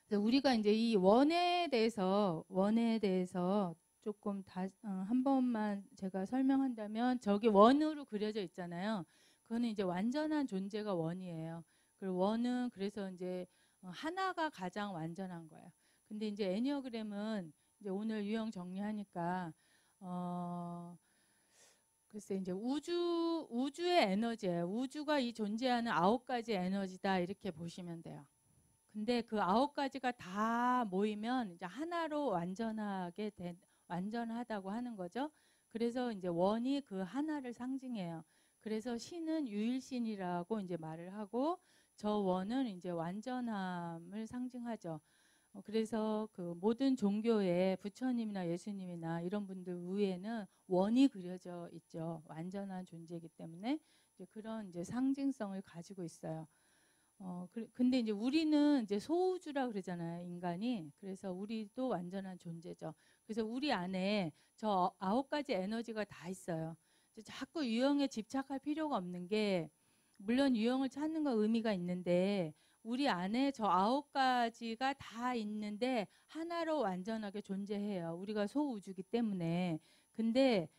그래서 우리가 이제 이 원에 대해서 조금 한 번만 제가 설명한다면, 저기 원으로 그려져 있잖아요. 그거는 이제 완전한 존재가 원이에요. 그리고 원은 그래서 이제 하나가 가장 완전한 거예요. 근데 이제 애니어그램은 이제 오늘 유형 정리하니까 글쎄 이제 우주의 에너지예요. 우주가 이 존재하는 9가지 에너지다, 이렇게 보시면 돼요. 근데 그 9가지가 다 모이면 이제 하나로 완전하다고 하는 거죠. 그래서 이제 원이 그 하나를 상징해요. 그래서 신은 유일신이라고 이제 말을 하고, 저 원은 이제 완전함을 상징하죠. 그래서 그 모든 종교에 부처님이나 예수님이나 이런 분들 위에는 원이 그려져 있죠. 완전한 존재이기 때문에 이제 그런 이제 상징성을 가지고 있어요. 근데 이제 우리는 이제 소우주라 그러잖아요, 인간이. 그래서 우리도 완전한 존재죠. 그래서 우리 안에 저 9가지 에너지가 다 있어요. 자꾸 유형에 집착할 필요가 없는 게, 물론 유형을 찾는 건 의미가 있는데, 우리 안에 저 9가지가 다 있는데 하나로 완전하게 존재해요. 우리가 소우주기 때문에. 근데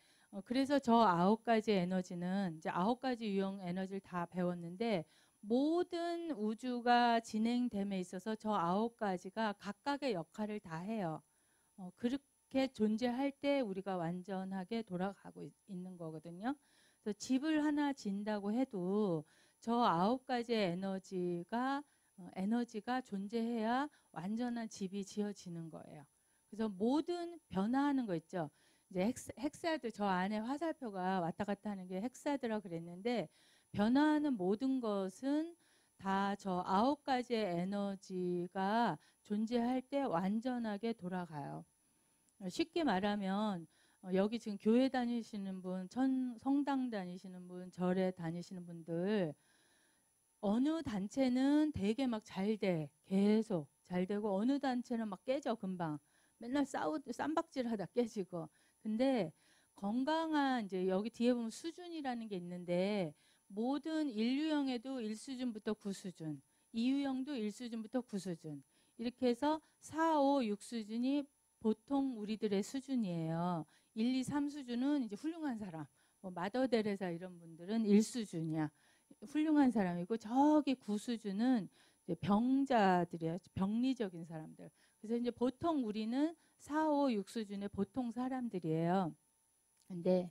그래서 저 9가지 에너지는 이제 9가지 유형 에너지를 다 배웠는데, 모든 우주가 진행됨에 있어서 저 9가지가 각각의 역할을 다 해요. 그렇게 존재할 때 우리가 완전하게 돌아가고 있는 거거든요. 그래서 집을 하나 진다고 해도 저 9가지의 에너지가 존재해야 완전한 집이 지어지는 거예요. 그래서 모든 변화하는 거 있죠. 이제 헥사드, 저 안에 화살표가 왔다 갔다 하는 게 헥사드라 그랬는데, 변화하는 모든 것은 다 저 9가지의 에너지가 존재할 때 완전하게 돌아가요. 쉽게 말하면 여기 지금 교회 다니시는 분, 성당 다니시는 분, 절에 다니시는 분들, 어느 단체는 되게 막 잘 돼, 계속 잘 되고, 어느 단체는 막 깨져 금방. 맨날 쌈박질하다 깨지고. 근데 건강한, 이제 여기 뒤에 보면 수준이라는 게 있는데, 모든 인류형에도 1수준부터 9수준, 2유형도 1수준부터 9수준, 이렇게 해서 4, 5, 6수준이 보통 우리들의 수준이에요. 1, 2, 3수준은 이제 훌륭한 사람, 뭐 마더 데레사 이런 분들은 1수준이야. 훌륭한 사람이고, 저기 9수준은 이제 병자들이에요. 병리적인 사람들. 그래서 이제 보통 우리는 4, 5, 6수준의 보통 사람들이에요. 근데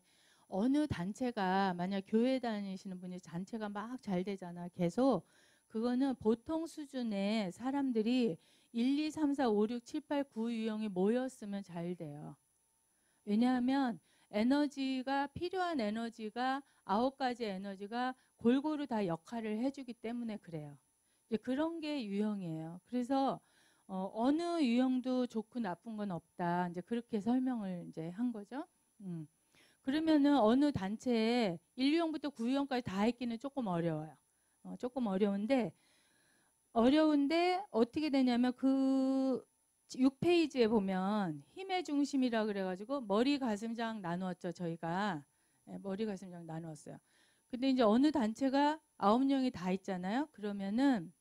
어느 단체가, 만약 교회 다니시는 분이 단체가 막 잘 되잖아, 계속. 그거는 보통 수준의 사람들이 1, 2, 3, 4, 5, 6, 7, 8, 9 유형이 모였으면 잘 돼요. 왜냐하면 필요한 에너지가 9가지 에너지가 골고루 다 역할을 해주기 때문에 그래요. 이제 그런 게 유형이에요. 그래서 어느 유형도 좋고 나쁜 건 없다, 이제 그렇게 설명을 이제 한 거죠. 그러면은 어느 단체에 1유형부터 9유형까지 다 있기는 조금 어려워요. 조금 어려운데 어떻게 되냐면, 그 6페이지에 보면 힘의 중심이라 그래가지고 머리 가슴장 나누었죠, 저희가. 머리 가슴장 나누었어요. 근데 이제 어느 단체가 9명이 다 있잖아요. 그러면은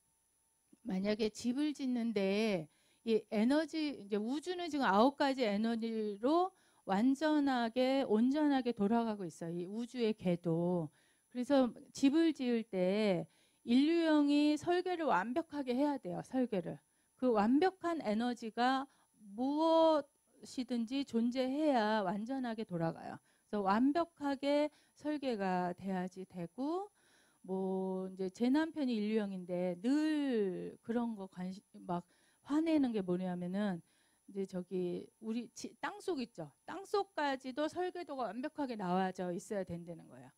만약에 집을 짓는데 이 에너지, 이제 우주는 지금 9가지 에너지로 완전하게 온전하게 돌아가고 있어요, 이 우주의 궤도. 그래서 집을 지을 때 인류형이 설계를 완벽하게 해야 돼요. 설계를. 그 완벽한 에너지가 무엇이든지 존재해야 완전하게 돌아가요. 그래서 완벽하게 설계가 돼야지 되고, 뭐 이제 제 남편이 인류형인데 늘 그런 거 관심 막 화내는 게 뭐냐면은, 이제 저기 우리 땅속 있죠. 땅속까지도 설계도가 완벽하게 나와져 있어야 된다는 거예요.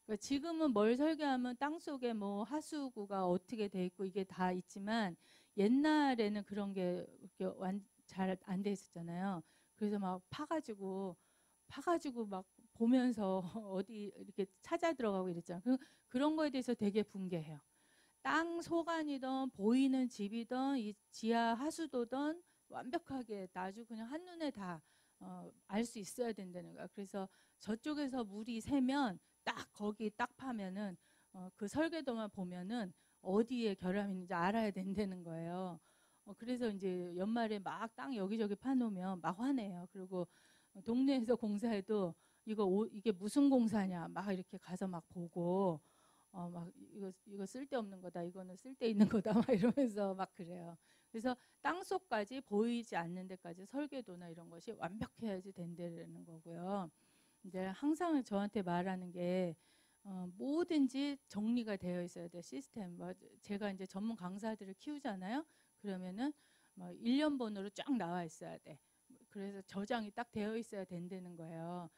그러니까 지금은 뭘 설계하면 땅속에 뭐 하수구가 어떻게 돼 있고 이게 다 있지만, 옛날에는 그런 게 잘 안 돼 있었잖아요. 그래서 막 파가지고 막 보면서 어디 이렇게 찾아 들어가고 이랬잖아요. 그런 거에 대해서 되게 분개해요. 땅 소관이든 보이는 집이든 이 지하 하수도든 완벽하게 아주 그냥 한눈에 다 알 수 있어야 된다는 거야. 그래서 저쪽에서 물이 새면 딱 거기 딱 파면은 그 설계도만 보면은 어디에 결함이 있는지 알아야 된다는 거예요. 그래서 이제 연말에 막 땅 여기저기 파놓으면 막 화내요. 그리고 동네에서 공사해도 이게 무슨 공사냐 막 이렇게 가서 막 보고 막 이거 쓸데없는 거다, 이거는 쓸데 있는 거다 막 이러면서 막 그래요. 그래서 땅속까지 보이지 않는 데까지 설계도나 이런 것이 완벽해야지 된다는 거고요. 이제 항상 저한테 말하는 게 뭐든지 정리가 되어 있어야 돼, 시스템. 제가 이제 전문 강사들을 키우잖아요. 그러면은 1년 번호로 쫙 나와 있어야 돼. 그래서 저장이 딱 되어 있어야 된다는 거예요.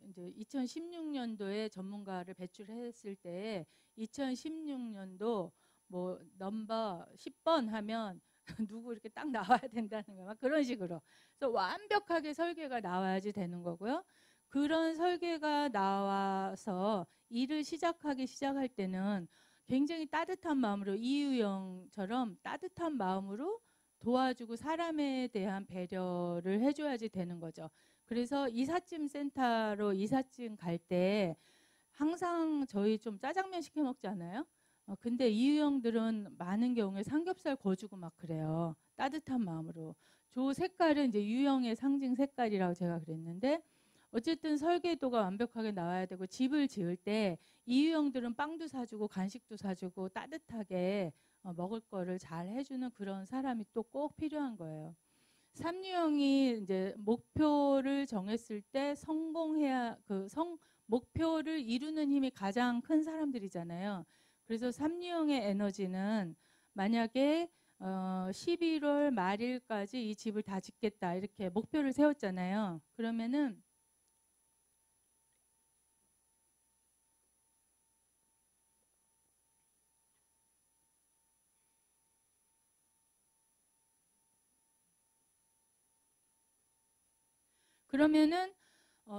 이제 2016년도에 전문가를 배출했을 때 2016년도 뭐 넘버 10번 하면 누구 이렇게 딱 나와야 된다는 거예요. 막 그런 식으로. 그래서 완벽하게 설계가 나와야지 되는 거고요. 그런 설계가 나와서 일을 시작할 때는 굉장히 따뜻한 마음으로, 이유영처럼 따뜻한 마음으로 도와주고 사람에 대한 배려를 해줘야지 되는 거죠. 그래서 이삿짐 센터로 이삿짐 갈 때 항상 저희 좀 짜장면 시켜 먹잖아요. 근데 이유영들은 많은 경우에 삼겹살 구워주고 막 그래요. 따뜻한 마음으로. 저 색깔은 이제 유형의 상징 색깔이라고 제가 그랬는데, 어쨌든 설계도가 완벽하게 나와야 되고, 집을 지을 때 이유형들은 빵도 사주고 간식도 사주고 따뜻하게 먹을 거를 잘 해주는 그런 사람이 또 꼭 필요한 거예요. 삼유형이 이제 목표를 정했을 때 성공해야, 목표를 이루는 힘이 가장 큰 사람들이잖아요. 그래서 삼유형의 에너지는 만약에 11월 말일까지 이 집을 다 짓겠다 이렇게 목표를 세웠잖아요. 그러면은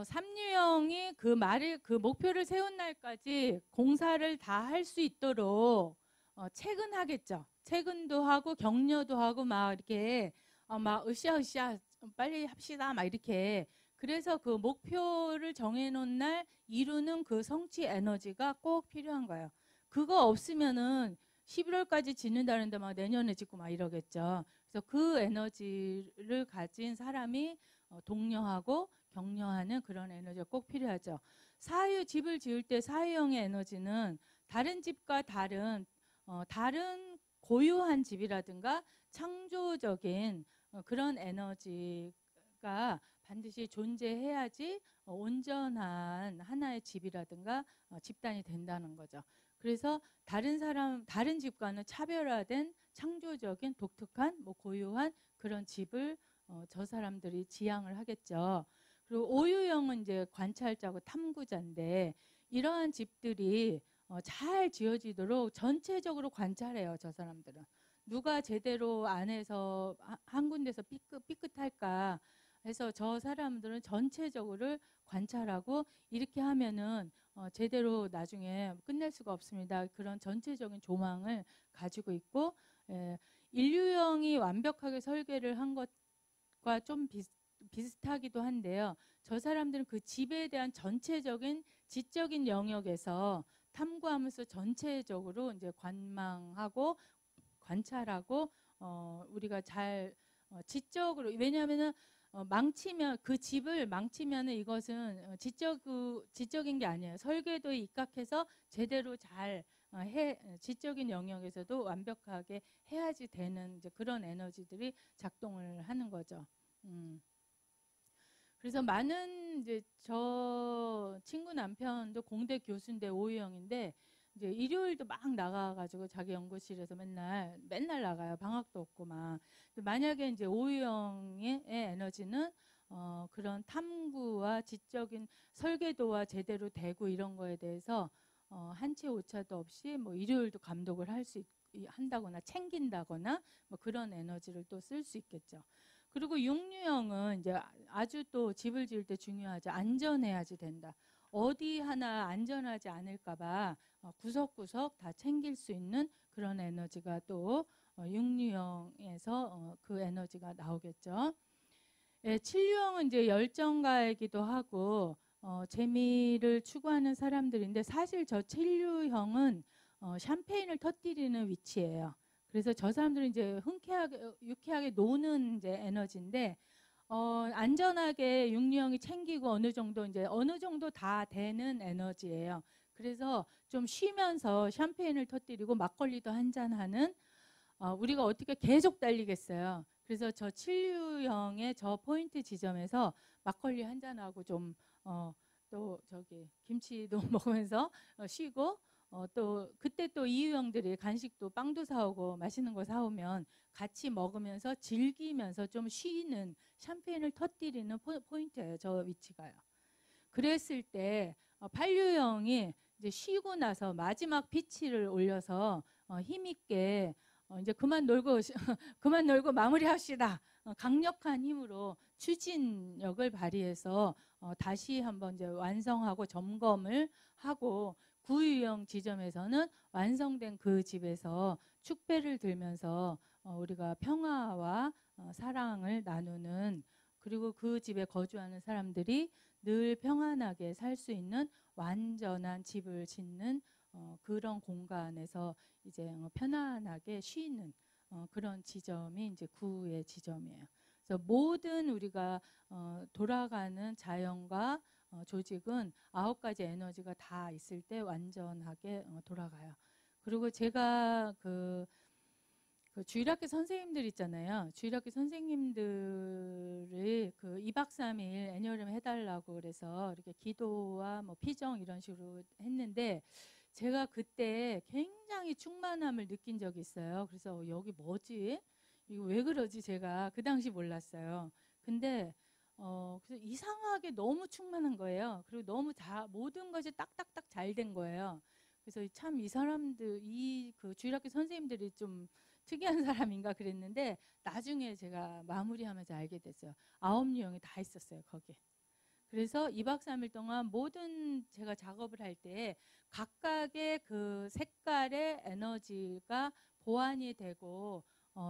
삼유형이 그 목표를 세운 날까지 공사를 다 할 수 있도록 퇴근하겠죠. 퇴근도 하고 격려도 하고 막 이렇게 막 으쌰으쌰 빨리 합시다 막 이렇게. 그래서 그 목표를 정해놓은 날 이루는 그 성취 에너지가 꼭 필요한 거예요. 그거 없으면은 11월까지 짓는다는데 막 내년에 짓고 막 이러겠죠. 그래서 그 에너지를 가진 사람이 독려하고 격려하는 그런 에너지가 꼭 필요하죠. 집을 지을 때 사유형의 에너지는 다른 집과 다른 고유한 집이라든가 창조적인 그런 에너지가 반드시 존재해야지 온전한 하나의 집이라든가 집단이 된다는 거죠. 그래서 다른 집과는 차별화된 창조적인 독특한 고유한 그런 집을 저 사람들이 지향을 하겠죠. 그리고 오유형은 이제 관찰자고 탐구자인데, 이러한 집들이 잘 지어지도록 전체적으로 관찰해요. 저 사람들은 누가 제대로 안에서 한 군데서 삐끗할까 해서 저 사람들은 전체적으로 관찰하고, 이렇게 하면은 제대로 나중에 끝낼 수가 없습니다. 그런 전체적인 조망을 가지고 있고, 인류형이 완벽하게 설계를 한 것과 좀 비슷하기도 한데요. 저 사람들은 그 집에 대한 전체적인 지적인 영역에서 탐구하면서 전체적으로 이제 관망하고 관찰하고 우리가 잘 지적으로, 왜냐하면은 망치면, 그 집을 망치면은 이것은 지적인 게 아니에요. 설계도에 입각해서 제대로 잘 지적인 영역에서도 완벽하게 해야지 되는 이제 그런 에너지들이 작동을 하는 거죠. 그래서 많은 이제 저 친구 남편도 공대 교수인데 오유형인데, 이제 일요일도 막 나가가지고 자기 연구실에서 맨날 나가요. 방학도 없고 막. 만약에 이제 오유형의 에너지는 그런 탐구와 지적인 설계도와 제대로 되고 이런 거에 대해서 한치 오차도 없이 일요일도 감독을 한다거나 챙긴다거나 그런 에너지를 또 쓸 수 있겠죠. 그리고 육류형은 이제 아주 또 집을 지을 때 중요하죠. 안전해야지 된다. 어디 하나 안전하지 않을까봐 구석구석 다 챙길 수 있는 그런 에너지가 또 육류형에서 그 에너지가 나오겠죠. 예, 칠류형은 이제 열정가이기도 하고 재미를 추구하는 사람들인데, 사실 저 칠류형은 샴페인을 터뜨리는 위치예요. 그래서 저 사람들은 이제 흔쾌하게 유쾌하게 노는 이제 에너지인데 안전하게 육류형이 챙기고 어느 정도 다 되는 에너지예요. 그래서 좀 쉬면서 샴페인을 터뜨리고 막걸리도 한잔하는 우리가 어떻게 계속 달리겠어요. 그래서 저 칠류형의 저 포인트 지점에서 막걸리 한잔하고 좀 또 저기 김치도 먹으면서 쉬고 또 그때 또 이유형들이 간식도 빵도 사오고 맛있는 거 사오면 같이 먹으면서 즐기면서 좀 쉬는 샴페인을 터뜨리는 포인트예요. 저 위치가요. 그랬을 때 팔류형이 이제 쉬고 나서 마지막 피치를 올려서 힘있게 이제 그만 놀고 그만 놀고 마무리합시다. 강력한 힘으로 추진력을 발휘해서 다시 한번 이제 완성하고 점검을 하고 구유형 지점에서는 완성된 그 집에서 축배를 들면서 우리가 평화와 사랑을 나누는 그리고 그 집에 거주하는 사람들이 늘 평안하게 살 수 있는 완전한 집을 짓는 그런 공간에서 이제 편안하게 쉬는 그런 지점이 이제 구의 지점이에요. 그래서 모든 우리가 돌아가는 자연과 조직은 9가지 에너지가 다 있을 때 완전하게 돌아가요. 그리고 제가 그 주일학교 선생님들 있잖아요. 주일학교 선생님들이 그 2박 3일 애니어름 해달라고 그래서 이렇게 기도와 뭐 피정 이런 식으로 했는데 제가 그때 굉장히 충만함을 느낀 적이 있어요. 그래서 여기 뭐지? 이거 왜 그러지? 제가 그 당시 몰랐어요. 근데 그래서 이상하게 너무 충만한 거예요. 그리고 너무 모든 것이 딱딱딱 잘 된 거예요. 그래서 참 이 사람들 그 주일학교 선생님들이 좀 특이한 사람인가 그랬는데 나중에 제가 마무리하면서 알게 됐어요. 9유형이 다 있었어요, 거기에. 그래서 2박 3일 동안 모든 제가 작업을 할 때 각각의 그 색깔의 에너지가 보완이 되고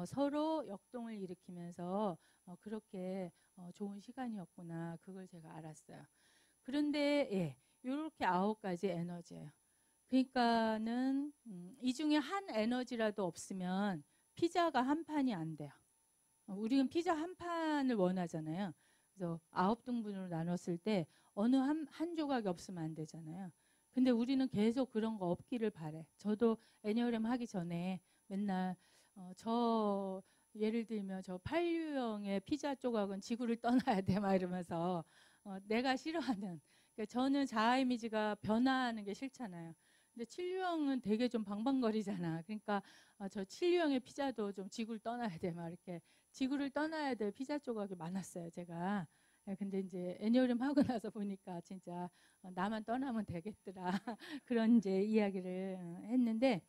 서로 역동을 일으키면서 그렇게 좋은 시간이었구나. 그걸 제가 알았어요. 그런데 예, 이렇게 9가지 에너지예요. 그러니까는 이 중에 한 에너지라도 없으면 피자가 한 판이 안 돼요. 우리는 피자 한 판을 원하잖아요. 그래서 9등분으로 나눴을 때 어느 한 조각이 없으면 안 되잖아요. 근데 우리는 계속 그런 거 없기를 바래. 저도 애니어렘 하기 전에 맨날 예를 들면 저 8유형의 피자 조각은 지구를 떠나야 돼 막 이러면서 내가 싫어하는 그러니까 저는 자아 이미지가 변화하는 게 싫잖아요. 근데 7유형은 되게 좀 방방거리잖아. 그러니까 저 7유형의 피자도 좀 지구를 떠나야 돼 막 이렇게 지구를 떠나야 될 피자 조각이 많았어요, 제가. 근데 이제 애니어름 하고 나서 보니까 진짜 나만 떠나면 되겠더라. 그런 이제 이야기를 했는데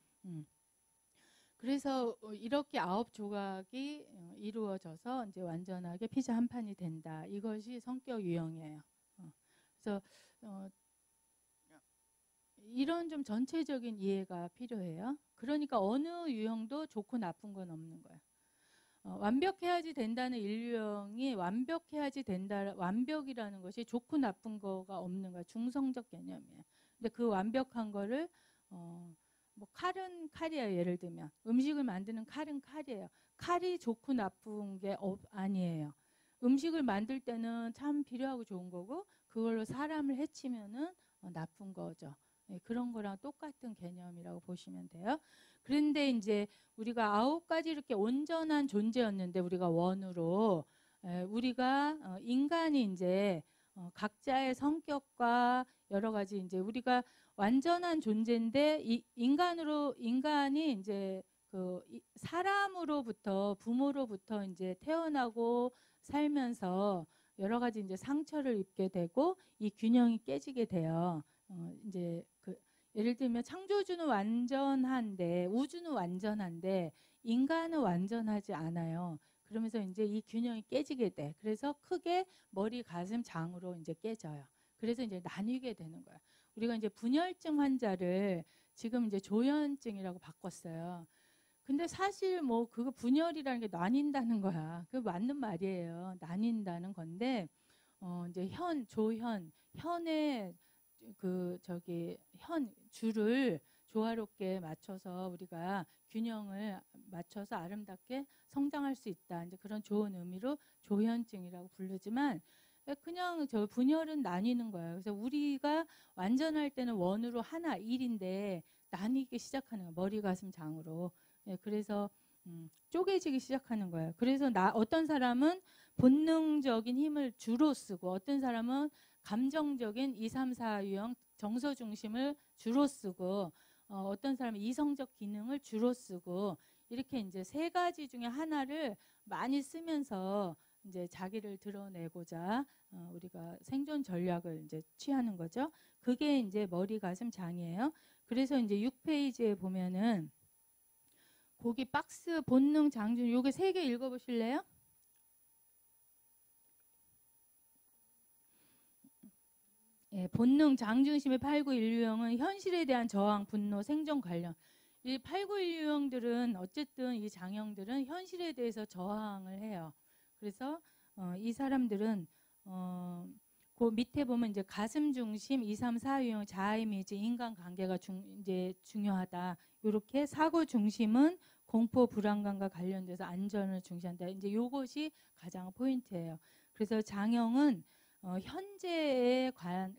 그래서 이렇게 9조각이 이루어져서 이제 완전하게 피자 한 판이 된다. 이것이 성격 유형이에요. 그래서 이런 좀 전체적인 이해가 필요해요. 그러니까 어느 유형도 좋고 나쁜 건 없는 거예요. 완벽해야지 된다는 인류형이 완벽해야지 된다. 완벽이라는 것이 좋고 나쁜 거가 없는 거야. 중성적 개념이에요. 근데 그 완벽한 거를 뭐 칼은 칼이에요. 예를 들면 음식을 만드는 칼은 칼이에요. 칼이 좋고 나쁜 게 아니에요. 음식을 만들 때는 참 필요하고 좋은 거고 그걸로 사람을 해치면은 나쁜 거죠. 네, 그런 거랑 똑같은 개념이라고 보시면 돼요. 그런데 이제 우리가 9가지 이렇게 온전한 존재였는데 우리가 원으로 우리가 인간이 이제 각자의 성격과 여러 가지 이제 우리가 완전한 존재인데 인간이 이제 그 사람으로부터 부모로부터 이제 태어나고 살면서 여러 가지 이제 상처를 입게 되고 이 균형이 깨지게 돼요. 이제 예를 들면 창조주는 완전한데 우주는 완전한데 인간은 완전하지 않아요. 그러면서 이제 이 균형이 깨지게 돼. 그래서 크게 머리, 가슴, 장으로 이제 깨져요. 그래서 이제 나뉘게 되는 거야. 우리가 이제 분열증 환자를 지금 이제 조현증이라고 바꿨어요. 근데 사실 뭐 그거 분열이라는 게 나뉜다는 거야. 그 맞는 말이에요. 나뉜다는 건데 이제 현의 그 저기 줄을 조화롭게 맞춰서 우리가 균형을 맞춰서 아름답게 성장할 수 있다. 이제 그런 좋은 의미로 조현증이라고 부르지만 그냥 저 분열은 나뉘는 거예요. 그래서 우리가 완전할 때는 원으로 하나 일인데 나뉘기 시작하는 거예요. 머리, 가슴, 장으로. 예, 그래서 쪼개지기 시작하는 거예요. 그래서 어떤 사람은 본능적인 힘을 주로 쓰고 어떤 사람은 감정적인 2, 3, 4 유형 정서 중심을 주로 쓰고 어떤 사람은 이성적 기능을 주로 쓰고 이렇게 이제 세 가지 중에 하나를 많이 쓰면서 이제 자기를 드러내고자 우리가 생존 전략을 이제 취하는 거죠. 그게 이제 머리, 가슴, 장이에요. 그래서 이제 6페이지에 보면은 거기 박스 본능 장중 요게 세 개 읽어보실래요? 예, 본능 장중심의 8, 9, 1 유형은 현실에 대한 저항, 분노, 생존 관련. 이 8, 9, 1 유형들은 어쨌든 이 장형들은 현실에 대해서 저항을 해요. 그래서 이 사람들은 그 밑에 보면 이제 가슴 중심 2, 3, 4 유형 자아 이미지 인간 관계가 이제 중요하다. 이렇게 사고 중심은 공포 불안감과 관련돼서 안전을 중시한다. 이제 이것이 가장 포인트예요. 그래서 장형은 현재에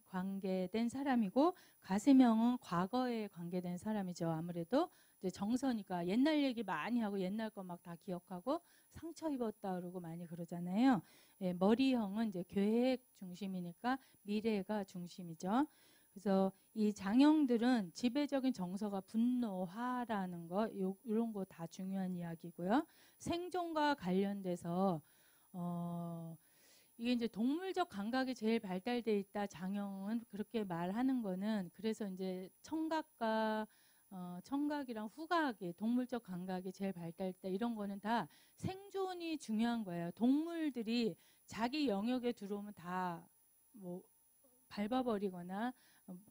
관계된 사람이고 가슴형은 과거에 관계된 사람이죠. 아무래도 이제 정서니까 옛날 얘기 많이 하고 옛날 거 막 다 기억하고 상처 입었다 그러고 많이 그러잖아요. 예, 머리형은 이제 계획 중심이니까 미래가 중심이죠. 그래서 이 장형들은 지배적인 정서가 분노, 화라는 거 이런 거 다 중요한 이야기고요. 생존과 관련돼서 이게 이제 동물적 감각이 제일 발달돼 있다. 장형은 그렇게 말하는 거는 그래서 이제 청각이랑 후각이 동물적 감각이 제일 발달돼 이런 거는 다 생존이 중요한 거예요. 동물들이 자기 영역에 들어오면 다 뭐 밟아버리거나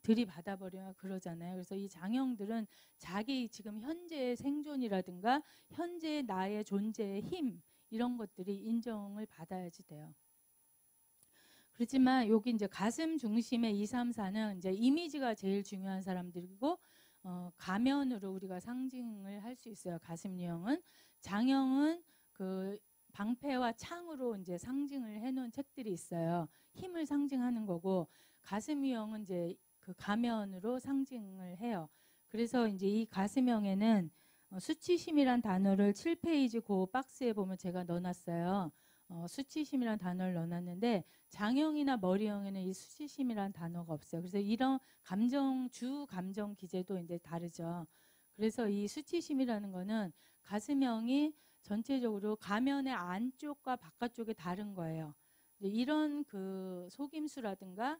들이받아버리거나 그러잖아요. 그래서 이 장형들은 자기 지금 현재의 생존이라든가 현재의 나의 존재의 힘 이런 것들이 인정을 받아야지 돼요. 그렇지만 여기 이제 가슴 중심의 2, 3, 4는 이제 이미지가 제일 중요한 사람들이고 가면으로 우리가 상징을 할 수 있어요. 가슴 유형은 장형은 그 방패와 창으로 이제 상징을 해놓은 책들이 있어요. 힘을 상징하는 거고 가슴 유형은 이제 그 가면으로 상징을 해요. 그래서 이제 이 가슴형에는 수치심이란 단어를 7페이지 그 박스에 보면 제가 넣어놨어요. 수치심이란 단어를 넣어놨는데 장형이나 머리형에는 이 수치심이란 단어가 없어요. 그래서 이런 주 감정 기제도 이제 다르죠. 그래서 이 수치심이라는 거는 가슴형이 전체적으로 가면의 안쪽과 바깥쪽이 다른 거예요. 이런 그 속임수라든가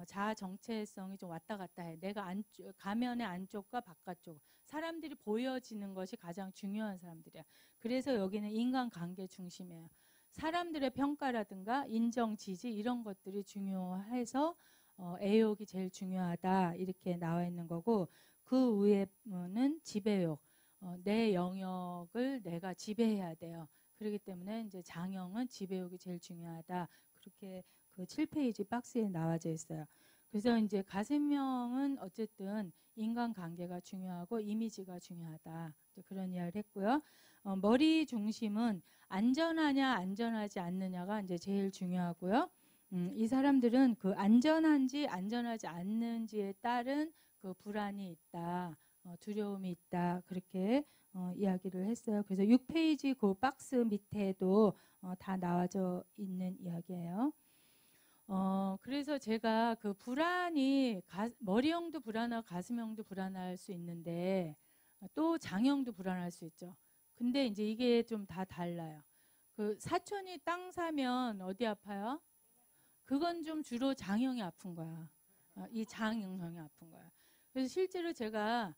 자아 정체성이 좀 왔다 갔다 해. 내가 가면의 안쪽과 바깥쪽 사람들이 보여지는 것이 가장 중요한 사람들이야. 그래서 여기는 인간관계 중심이에요. 사람들의 평가라든가 인정, 지지 이런 것들이 중요해서 애욕이 제일 중요하다 이렇게 나와 있는 거고 그 위에는 지배욕, 내 영역을 내가 지배해야 돼요. 그렇기 때문에 이제 장형은 지배욕이 제일 중요하다 그렇게 그 7페이지 박스에 나와져 있어요. 그래서 이제 가슴형은 어쨌든 인간관계가 중요하고 이미지가 중요하다 그런 이야기를 했고요. 머리 중심은 안전하냐 안전하지 않느냐가 이제 제일 중요하고요. 이 사람들은 그 안전한지 안전하지 않는지에 따른 그 불안이 있다, 두려움이 있다 그렇게 이야기를 했어요. 그래서 6페이지 그 박스 밑에도 다 나와져 있는 이야기예요. 그래서 제가 그 불안이 머리형도 불안하고 가슴형도 불안할 수 있는데 또 장형도 불안할 수 있죠. 근데 이제 이게 좀 다 달라요. 그 사촌이 땅 사면 어디 아파요? 그건 좀 주로 장형이 아픈 거야. 이 장형이 아픈 거야. 그래서 실제로 제가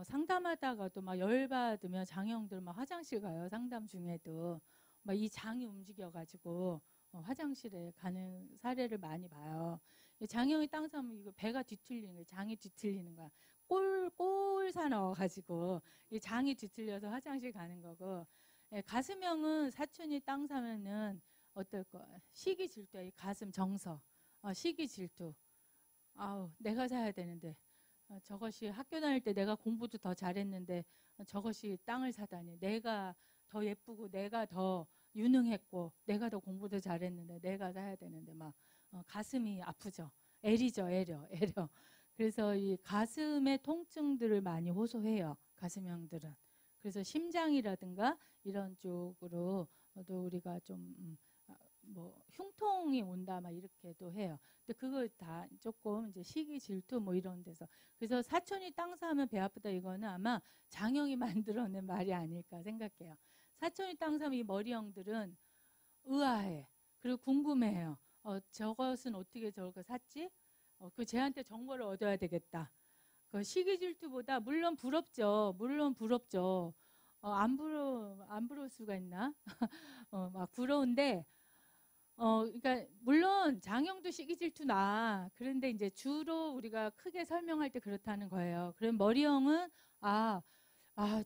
상담하다가도 막 열받으면 장형들 막 화장실 가요. 상담 중에도 막 이 장이 움직여가지고 화장실에 가는 사례를 많이 봐요. 장형이 땅 사면 이거 배가 뒤틀리는 거야. 장이 뒤틀리는 거야. 꼴 사나워가지고 이 장이 뒤틀려서 화장실 가는 거고 가슴형은 사촌이 땅 사면은 어떨 거야? 시기 질투야. 이 가슴 정서. 시기 질투. 아우 내가 사야 되는데 저것이 학교 다닐 때 내가 공부도 더 잘했는데 저것이 땅을 사다니, 내가 더 예쁘고 내가 더 유능했고 내가 더 공부도 잘했는데 내가 사야 되는데 막 가슴이 아프죠. 애리죠, 애려. 그래서 이 가슴의 통증들을 많이 호소해요, 가슴형들은. 그래서 심장이라든가 이런 쪽으로도 우리가 좀 뭐 흉통이 온다 막 이렇게도 해요. 근데 그걸 다 조금 이제 시기 질투 뭐 이런 데서, 그래서 사촌이 땅 사면 배 아프다 이거는 아마 장영이 만들어낸 말이 아닐까 생각해요. 사촌이 땅 사면 이 머리형들은 의아해. 그리고 궁금해요. 저것은 어떻게 저걸 샀지? 그 쟤한테 정보를 얻어야 되겠다. 그 시기 질투보다 물론 부럽죠. 안 부러울 수가 있나? 막 부러운데, 그러니까 물론 장형도 시기 질투 나. 그런데 이제 주로 우리가 크게 설명할 때 그렇다는 거예요. 그럼 머리형은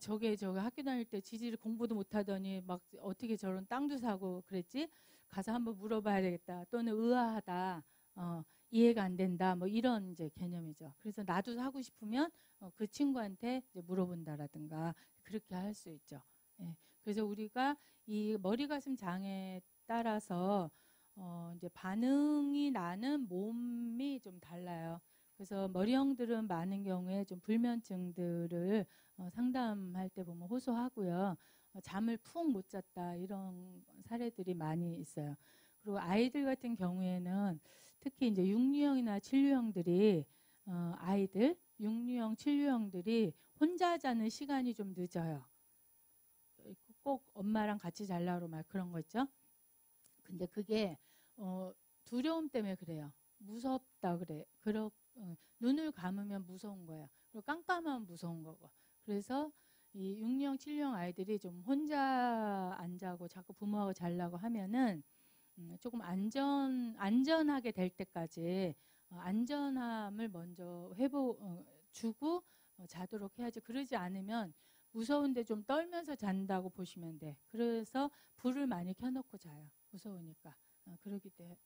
저게 학교 다닐 때 지질 공부도 못하더니 막 어떻게 저런 땅도 사고 그랬지? 가서 한번 물어봐야 되겠다. 또는 의아하다. 이해가 안 된다. 뭐 이런 이제 개념이죠. 그래서 나도 하고 싶으면 그 친구한테 이제 물어본다라든가 그렇게 할 수 있죠. 예. 그래서 우리가 이 머리 가슴 장애에 따라서 이제 반응이 나는 몸이 좀 달라요. 그래서 머리형들은 많은 경우에 좀 불면증들을 상담할 때 보면 호소하고요. 잠을 푹 못 잤다 이런 사례들이 많이 있어요. 그리고 아이들 같은 경우에는 특히 이제 6유형이나 7유형들이 아이들 6유형, 7유형들이 혼자 자는 시간이 좀 늦어요. 꼭 엄마랑 같이 자려고 막 그런 거 있죠. 근데 그게 두려움 때문에 그래요. 무섭다 그래. 눈을 감으면 무서운 거예요. 그리고 깜깜하면 무서운 거고. 그래서 이 6형, 7형 아이들이 좀 혼자 안 자고 자꾸 부모하고 자려고 하면은 조금 안전하게 될 때까지 안전함을 먼저 주고 자도록 해야지. 그러지 않으면 무서운데 좀 떨면서 잔다고 보시면 돼. 그래서 불을 많이 켜놓고 자요. 무서우니까.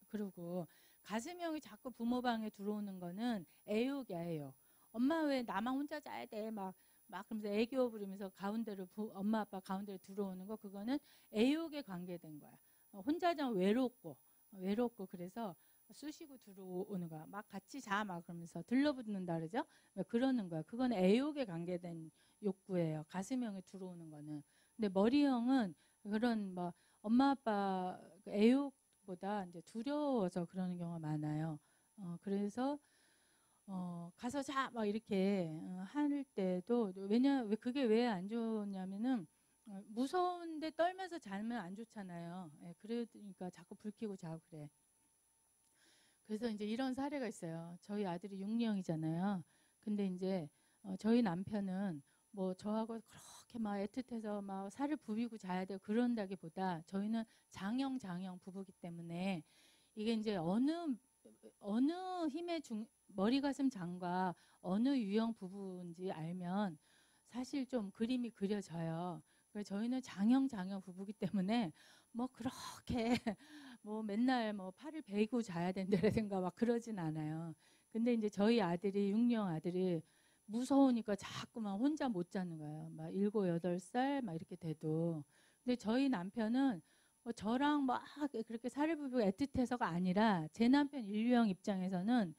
그러고 가슴형이 자꾸 부모 방에 들어오는 거는 애욕이야, 애욕. 엄마 왜 나만 혼자 자야 돼? 막 그러면서 애교 부리면서 엄마 아빠 가운데로 들어오는 거, 그거는 애욕에 관계된 거야. 혼자 자면 외롭고 그래서 쑤시고 들어오는 거야. 막 같이 자 막 그러면서 들러붙는다 그러죠. 그러는 거야. 그건 애욕에 관계된 욕구예요. 가슴형에 들어오는 거는. 근데 머리형은 그런 뭐 엄마 아빠 애욕보다 이제 두려워서 그러는 경우가 많아요. 그래서 가서 자 막 이렇게 할 때도 그게 왜 안 좋냐면은 무서운데 떨면서 자면 안 좋잖아요. 예, 그러니까 자꾸 불 켜고 자고 그래. 그래서 이제 이런 사례가 있어요. 저희 아들이 6령이잖아요. 근데 이제 저희 남편은 뭐 저하고 그렇게 막 애틋해서 막 살을 부비고 자야 되고 그런다기보다 저희는 장형 부부기 때문에 이게 이제 어느 머리 가슴 장과 어느 유형 부부인지 알면 사실 좀 그림이 그려져요. 그래서 저희는 장형 부부기 때문에 뭐 그렇게 뭐 맨날 뭐 팔을 베이고 자야 된다라든가 막 그러진 않아요. 근데 이제 저희 아들이 6령 아들이 무서우니까 자꾸만 혼자 못 자는 거예요. 막 7, 8살 막 이렇게 돼도. 근데 저희 남편은 뭐 저랑 막 그렇게 살을 부비고 애틋해서가 아니라 제 남편 인류형 입장에서는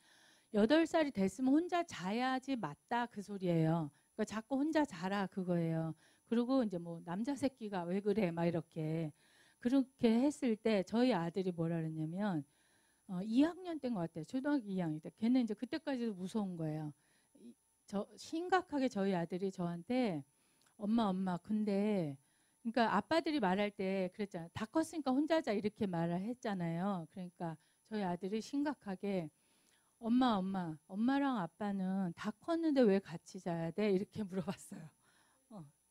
8살이 됐으면 혼자 자야지 맞다 그 소리예요. 그러니까 자꾸 혼자 자라 그거예요. 그리고 이제 뭐 남자 새끼가 왜 그래 막 이렇게 그렇게 했을 때 저희 아들이 뭐라 그랬냐면 2학년 때인 것 같아요. 초등학교 2학년 때. 걔는 이제 그때까지도 무서운 거예요. 심각하게 저희 아들이 저한테 엄마 근데 그러니까 아빠들이 말할 때 그랬잖아요. 다 컸으니까 혼자 자 이렇게 말을 했잖아요. 그러니까 저희 아들이 심각하게 엄마랑 아빠는 다 컸는데 왜 같이 자야 돼? 이렇게 물어봤어요.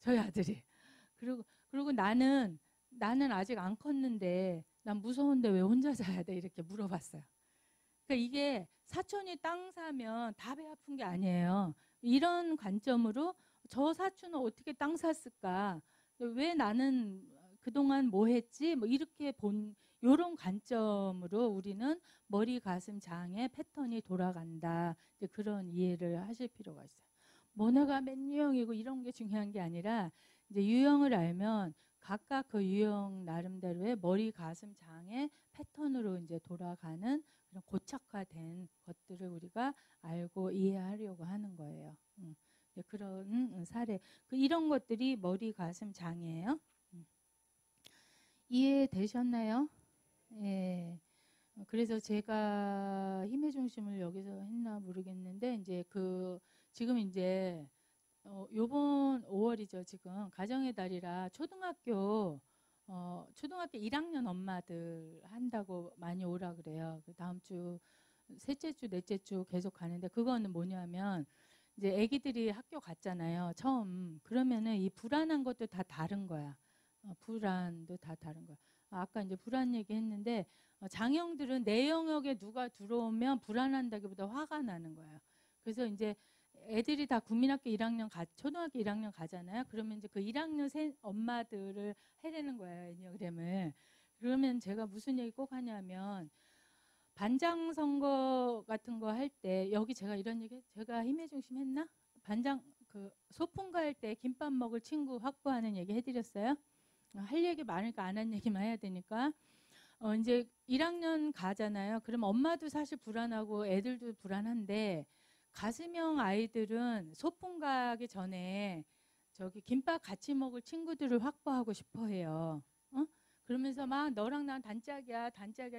저희 아들이. 그리고 나는 아직 안 컸는데 난 무서운데 왜 혼자 자야 돼? 이렇게 물어봤어요. 그러니까 이게 사촌이 땅 사면 다 배 아픈 게 아니에요. 이런 관점으로 저 사촌은 어떻게 땅 샀을까? 왜 나는 그동안 뭐 했지? 뭐 이런 관점으로 우리는 머리, 가슴, 장의 패턴이 돌아간다. 이제 그런 이해를 하실 필요가 있어요. 모네가 몇 유형이고 이런 게 중요한 게 아니라 이제 유형을 알면 각각 그 유형 나름대로의 머리, 가슴, 장의 패턴으로 이제 돌아가는 그런 고착화된 것들을 우리가 알고 이해하려고 하는 거예요. 그런 사례. 이런 것들이 머리, 가슴, 장이에요. 이해되셨나요? 예. 그래서 제가 힘의 중심을 여기서 했나 모르겠는데 이제 지금 이제 요번 5월이죠. 지금 가정의 달이라 초등학교 1학년 엄마들 한다고 많이 오라 그래요. 그 다음 주 셋째 주, 넷째 주 계속 가는데 그거는 뭐냐면 이제 아기들이 학교 갔잖아요. 처음. 그러면은 이 불안한 것도 다 다른 거야. 불안도 다 다른 거야. 아까 이제 불안 얘기 했는데 장형들은 내 영역에 누가 들어오면 불안한다기보다 화가 나는 거예요. 그래서 이제 애들이 다 국민학교 1학년 초등학교 1학년 가잖아요. 그러면 이제 그 1학년 엄마들을 해내는 거예요. 애니어그램을. 그러면 제가 무슨 얘기 꼭 하냐면 반장 선거 같은 거 할 때 여기 제가 이런 얘기 제가 힘의 중심 했나? 반장 소풍 갈 때 김밥 먹을 친구 확보하는 얘기 해드렸어요. 할 얘기 많으니까 안 한 얘기만 해야 되니까 이제 1학년 가잖아요. 그럼 엄마도 사실 불안하고 애들도 불안한데 가슴형 아이들은 소풍 가기 전에 저기 김밥 같이 먹을 친구들을 확보하고 싶어 해요. 그러면서 막 너랑 난 단짝이야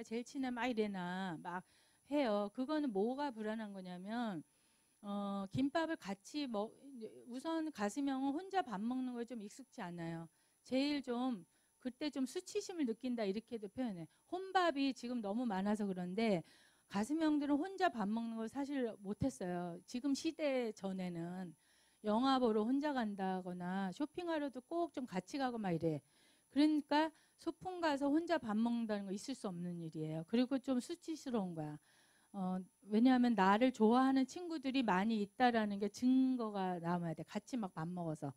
제일 친해 막 이래나 막 해요. 그거는 뭐가 불안한 거냐면 김밥을 같이 우선 가슴형은 혼자 밥 먹는 거에 좀 익숙지 않아요. 제일 좀 그때 좀 수치심을 느낀다 이렇게도 표현해. 혼밥이 지금 너무 많아서 그런데 가슴형들은 혼자 밥 먹는 걸 사실 못했어요. 지금 시대 전에는 영화 보러 혼자 간다거나 쇼핑하러도 꼭 좀 같이 가고 막 이래. 그러니까 소풍 가서 혼자 밥 먹는다는 거 있을 수 없는 일이에요. 그리고 좀 수치스러운 거야. 왜냐하면 나를 좋아하는 친구들이 많이 있다라는 게 증거가 남아야 돼. 같이 막 밥 먹어서.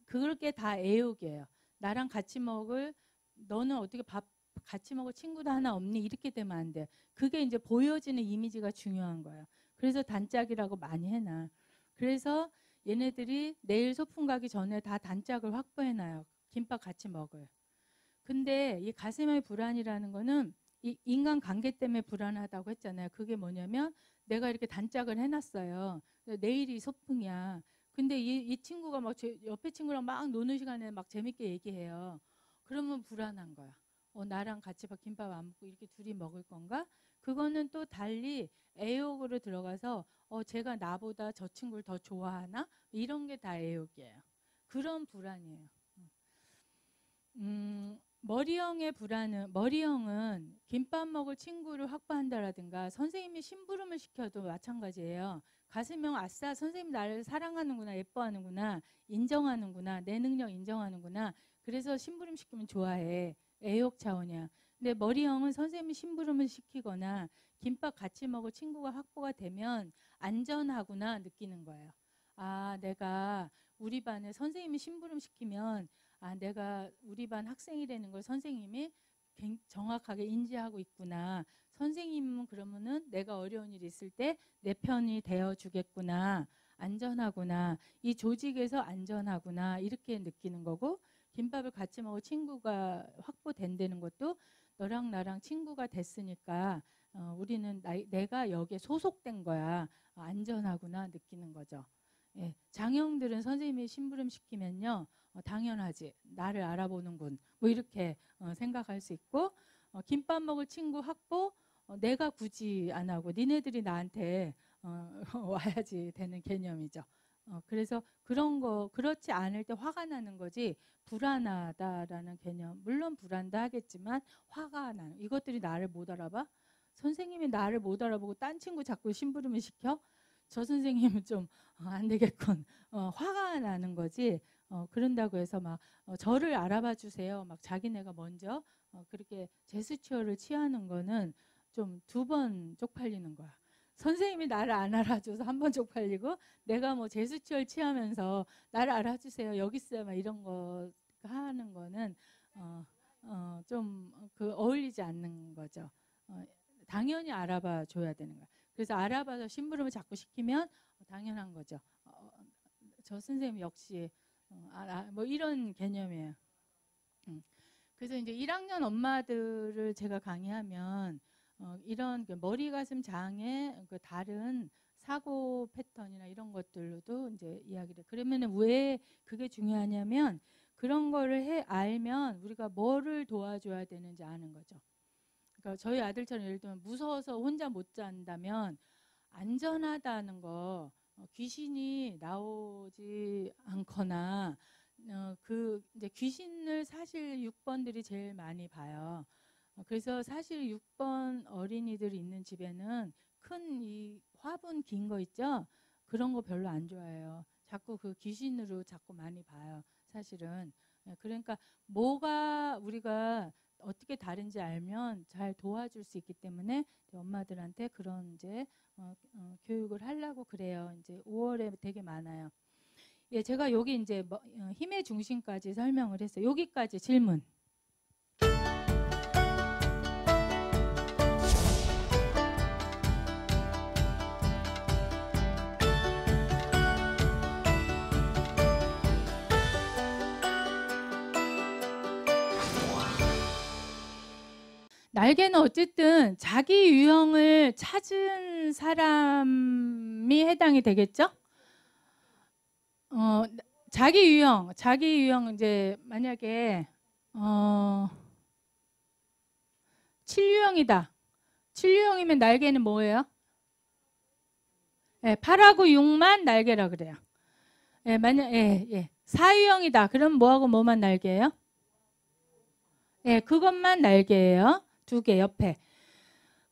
그게 다 애욕이에요. 나랑 같이 너는 어떻게 밥 같이 먹을 친구도 하나 없니? 이렇게 되면 안 돼. 그게 이제 보여지는 이미지가 중요한 거예요. 그래서 단짝이라고 많이 해놔. 그래서 얘네들이 내일 소풍 가기 전에 다 단짝을 확보해놔요. 김밥 같이 먹을. 근데 이 가슴의 불안이라는 거는 이 인간 관계 때문에 불안하다고 했잖아요. 그게 뭐냐면 내가 이렇게 단짝을 해놨어요. 내일이 소풍이야. 근데 이 친구가 막 옆에 친구랑 막 노는 시간에 막 재밌게 얘기해요. 그러면 불안한 거야. 나랑 같이 김밥 안 먹고 이렇게 둘이 먹을 건가? 그거는 또 달리 애욕으로 들어가서 제가 나보다 저 친구를 더 좋아하나? 이런 게 다 애욕이에요. 그런 불안이에요. 머리형은 김밥 먹을 친구를 확보한다라든가 선생님이 심부름을 시켜도 마찬가지예요. 가슴형 아싸 선생님 나를 사랑하는구나 예뻐하는구나 인정하는구나 내 능력 인정하는구나 그래서 심부름 시키면 좋아해. 애욕 차원이야. 근데 머리형은 선생님이 심부름을 시키거나 김밥 같이 먹을 친구가 확보가 되면 안전하구나 느끼는 거예요. 내가 우리 반에 선생님이 심부름 시키면 내가 우리 반 학생이라는 걸 선생님이 정확하게 인지하고 있구나. 선생님은 그러면은 내가 어려운 일이 있을 때 내 편이 되어 주겠구나. 안전하구나. 이 조직에서 안전하구나. 이렇게 느끼는 거고 김밥을 같이 먹을 친구가 확보된다는 것도 너랑 나랑 친구가 됐으니까 우리는 내가 여기에 소속된 거야. 안전하구나 느끼는 거죠. 예, 장형들은 선생님이 심부름 시키면요. 당연하지. 나를 알아보는군. 뭐 이렇게 생각할 수 있고 김밥 먹을 친구 확보 내가 굳이 안 하고 니네들이 나한테 와야지 되는 개념이죠. 그래서 그렇지 않을 때 화가 나는 거지 불안하다라는 개념. 물론 불안도 하겠지만 화가 나는 이것들이 나를 못 알아봐? 선생님이 나를 못 알아보고 딴 친구 자꾸 심부름을 시켜? 저 선생님은 좀 안 되겠군. 화가 나는 거지. 그런다고 해서 막 저를 알아봐 주세요. 막 자기네가 먼저 그렇게 제스처를 취하는 거는 좀 2번 쪽팔리는 거야. 선생님이 나를 안 알아줘서 1번 쪽팔리고 내가 뭐 제스처를 취하면서 나를 알아주세요. 여기 있어요. 막 이런 거 하는 거는 좀 어울리지 않는 거죠. 당연히 알아봐 줘야 되는 거야. 그래서 알아봐서 심부름을 자꾸 시키면 당연한 거죠. 저 선생님 역시 뭐 이런 개념이에요. 그래서 이제 1학년 엄마들을 제가 강의하면 이런 머리 가슴 장애 다른 사고 패턴이나 이런 것들로도 이제 이야기를. 그러면은 왜 그게 중요하냐면 그런 거를 알면 우리가 뭐를 도와줘야 되는지 아는 거죠. 그러니까 저희 아들처럼 예를 들면 무서워서 혼자 못 잔다면 안전하다는 거, 귀신이 나오지 않거나 이제 귀신을 사실 6번들이 제일 많이 봐요. 그래서 사실 6번 어린이들이 있는 집에는 큰 이 화분 긴 거 있죠? 그런 거 별로 안 좋아해요. 자꾸 그 귀신으로 자꾸 많이 봐요. 사실은. 그러니까 뭐가 우리가 어떻게 다른지 알면 잘 도와줄 수 있기 때문에 엄마들한테 그런 이제 교육을 하려고 그래요. 이제 5월에 되게 많아요. 예, 제가 여기 이제 힘의 중심까지 설명을 했어요. 여기까지 질문. 날개는 어쨌든 자기 유형을 찾은 사람이 해당이 되겠죠? 자기 유형 이제 만약에 7유형이다. 7유형이면 날개는 뭐예요? 네, 8하고 6만 날개라 그래요. 예, 만약 4유형이다. 그럼 뭐하고 뭐만 날개예요? 예, 그것만 날개예요. 2개 옆에.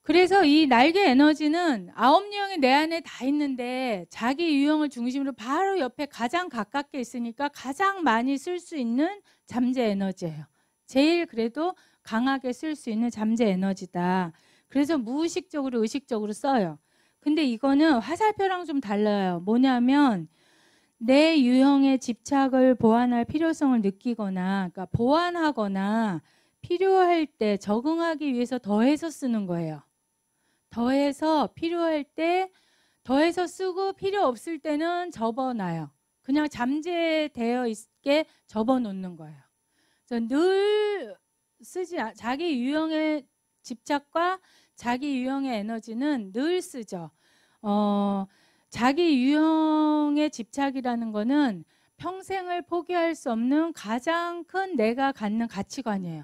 그래서 이 날개 에너지는 9유형이 내 안에 다 있는데 자기 유형을 중심으로 바로 옆에 가장 가깝게 있으니까 가장 많이 쓸 수 있는 잠재 에너지예요. 제일 그래도 강하게 쓸 수 있는 잠재 에너지다. 그래서 무의식적으로 의식적으로 써요. 근데 이거는 화살표랑 좀 달라요. 뭐냐면 내 유형의 집착을 보완할 필요성을 느끼거나 그러니까 보완하거나 필요할 때 적응하기 위해서 더해서 쓰는 거예요. 더해서 필요할 때 더해서 쓰고 필요 없을 때는 접어놔요. 그냥 잠재되어 있게 접어놓는 거예요. 그래서 늘 쓰지 자기 유형의 집착과 자기 유형의 에너지는 늘 쓰죠. 자기 유형의 집착이라는 거는 평생을 포기할 수 없는 가장 큰 내가 갖는 가치관이에요.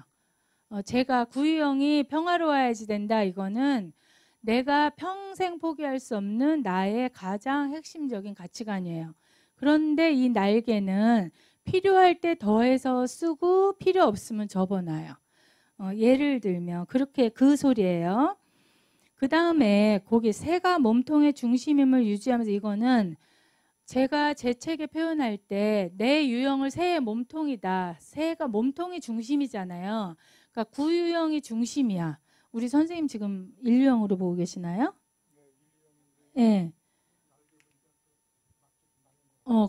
제가 구유형이 평화로워야지 된다. 이거는 내가 평생 포기할 수 없는 나의 가장 핵심적인 가치관이에요. 그런데 이 날개는 필요할 때 더해서 쓰고 필요 없으면 접어놔요. 예를 들면 그렇게 그 소리예요. 그 다음에 거기 새가 몸통의 중심임을 유지하면서 이거는 제가 제 책에 표현할 때 내 유형을 새의 몸통이다. 새가 몸통이 중심이잖아요. 그러니까 구유형이 중심이야. 우리 선생님 지금 1유형으로 보고 계시나요? 네.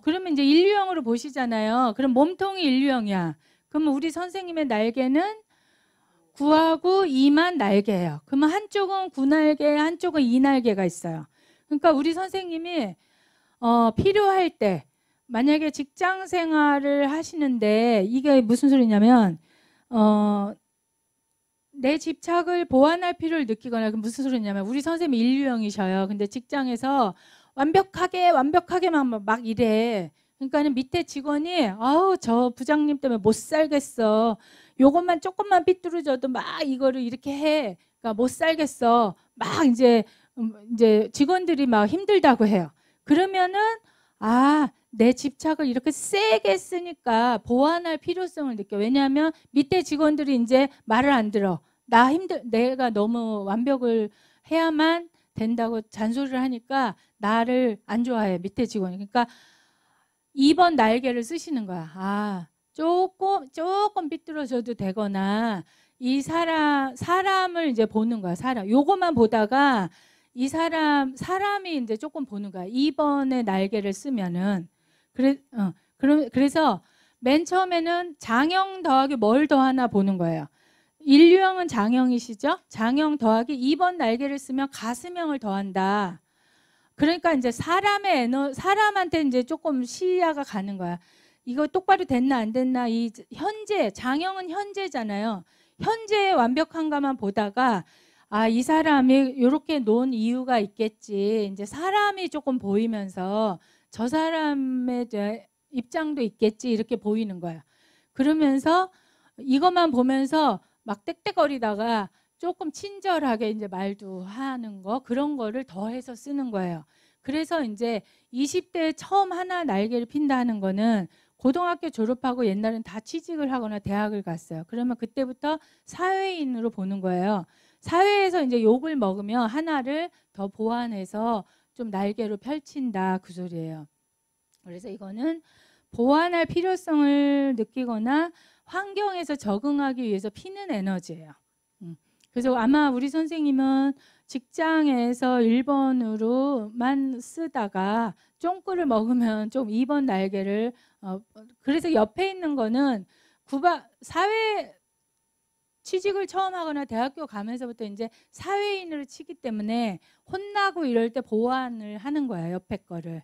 그러면 이제 1유형으로 보시잖아요. 그럼 몸통이 1유형이야. 그러면 우리 선생님의 날개는 9하고 2만 날개예요. 그러면 한쪽은 9날개, 한쪽은 2날개가 있어요. 그러니까 우리 선생님이 필요할 때 만약에 직장 생활을 하시는데 이게 무슨 소리냐면 내 집착을 보완할 필요를 느끼거나 무슨 소리냐면 우리 선생님이 1유형이셔요. 근데 직장에서 완벽하게만 막 이래. 그러니까는 밑에 직원이 아우 저 부장님 때문에 못 살겠어. 요것만 조금만 삐뚤어져도 막 이거를 이렇게 해. 그러니까 못 살겠어. 막 이제 직원들이 막 힘들다고 해요. 그러면은 내 집착을 이렇게 세게 쓰니까 보완할 필요성을 느껴. 왜냐하면 밑에 직원들이 이제 말을 안 들어. 내가 너무 완벽을 해야만 된다고 잔소리를 하니까 나를 안 좋아해. 밑에 직원이. 그러니까 2번 날개를 쓰시는 거야. 조금 삐뚤어져도 되거나 이 사람을 이제 보는 거야. 요거만 보다가 이 사람이 이제 조금 보는 거야. 2번의 날개를 쓰면은. 그래서 맨 처음에는 장형 더하기 뭘 더하나 보는 거예요. 인류형은 장형이시죠? 장형 더하기 2번 날개를 쓰면 가슴형을 더한다. 그러니까 이제 사람한테 이제 조금 시야가 가는 거야. 이거 똑바로 됐나 안 됐나, 이 현재, 장형은 현재잖아요. 현재의 완벽한가만 보다가 아, 이 사람이 이렇게 놓은 이유가 있겠지. 이제 사람이 조금 보이면서 저 사람의 입장도 있겠지, 이렇게 보이는 거야. 그러면서 이것만 보면서 막 떽떽거리다가 조금 친절하게 이제 말도 하는 거, 그런 거를 더해서 쓰는 거예요. 그래서 이제 20대에 처음 하나 날개를 핀다는 거는 고등학교 졸업하고 옛날엔 다 취직을 하거나 대학을 갔어요. 그러면 그때부터 사회인으로 보는 거예요. 사회에서 이제 욕을 먹으면 하나를 더 보완해서 좀 날개로 펼친다, 그 소리예요. 그래서 이거는 보완할 필요성을 느끼거나 환경에서 적응하기 위해서 피는 에너지예요. 그래서 아마 우리 선생님은 직장에서 1번으로만 쓰다가 쫑꾸를 먹으면 좀 2번 날개를 그래서 옆에 있는 거는 사회 취직을 처음 하거나 대학교 가면서부터 이제 사회인으로 치기 때문에 혼나고 이럴 때 보완을 하는 거야, 옆에 거를.